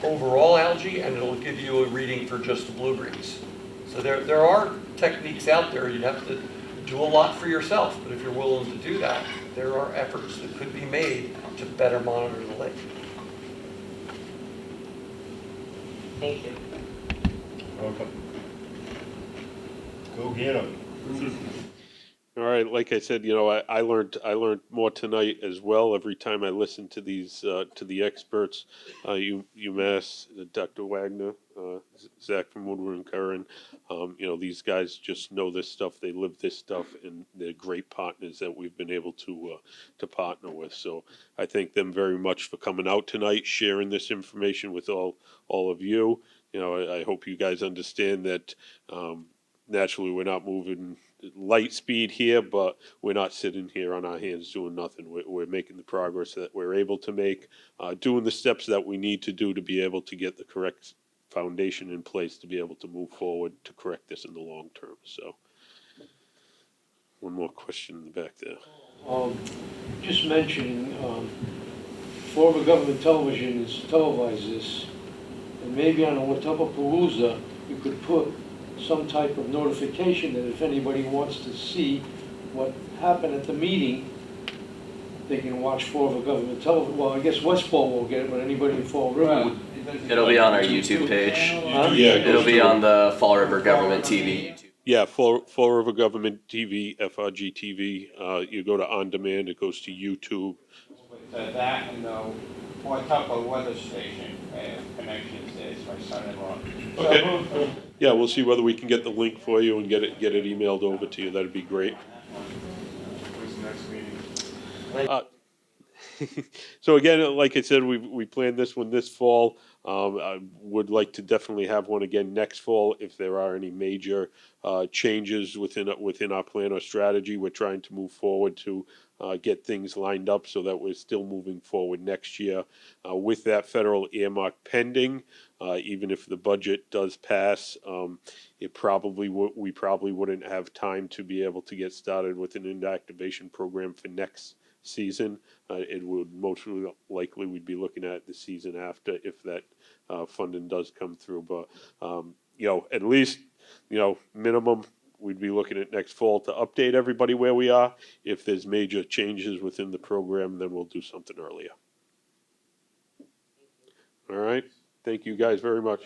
overall algae, and it'll give you a reading for just the blueberries. So there are techniques out there. You'd have to do a lot for yourself, but if you're willing to do that, there are efforts that could be made to better monitor the lake. Thank you. Welcome. Go get them. All right, like I said, I learned more tonight as well. Every time I listen to these to the experts, UMass, Dr. Wagner, Zach from Woodward and Curran, these guys just know this stuff. They live this stuff, and they're great partners that we've been able to partner with. So I thank them very much for coming out tonight, sharing this information with all of you. I hope you guys understand that. Naturally, we're not moving light speed here, but we're not sitting here on our hands doing nothing. We're making the progress that we're able to make, doing the steps that we need to do to be able to get the correct foundation in place to be able to move forward to correct this in the long term. So, one more question in the back there. Just mentioning, former government television is televised this, and maybe on a Watuppa Palooza, you could put some type of notification that if anybody wants to see what happened at the meeting, they can watch former government television. Well, I guess Westport won't get it, but anybody in Fall River would. It'll be on our YouTube page. Huh? Yeah, It'll be on the Fall River Government TV YouTube. Yeah, Fall River Government TV, FRG TV. You go to On Demand, it goes to YouTube. With that and the Watuppa weather station, connections there, it's my son-in-law. Okay. Yeah, we'll see whether we can get the link for you and get it emailed over to you. That'd be great. When's the next meeting? So again, like I said, we planned this one this fall. I would like to definitely have one again next fall if there are any major changes within our plan or strategy. We're trying to move forward to get things lined up so that we're still moving forward next year. With that federal earmark pending, even if the budget does pass, we probably wouldn't have time to be able to get started with an inactivation program for next season. It would most likely we'd be looking at the season after if that funding does come through. But at least minimum we'd be looking at next fall to update everybody where we are. If there's major changes within the program, then we'll do something earlier. All right. Thank you guys very much.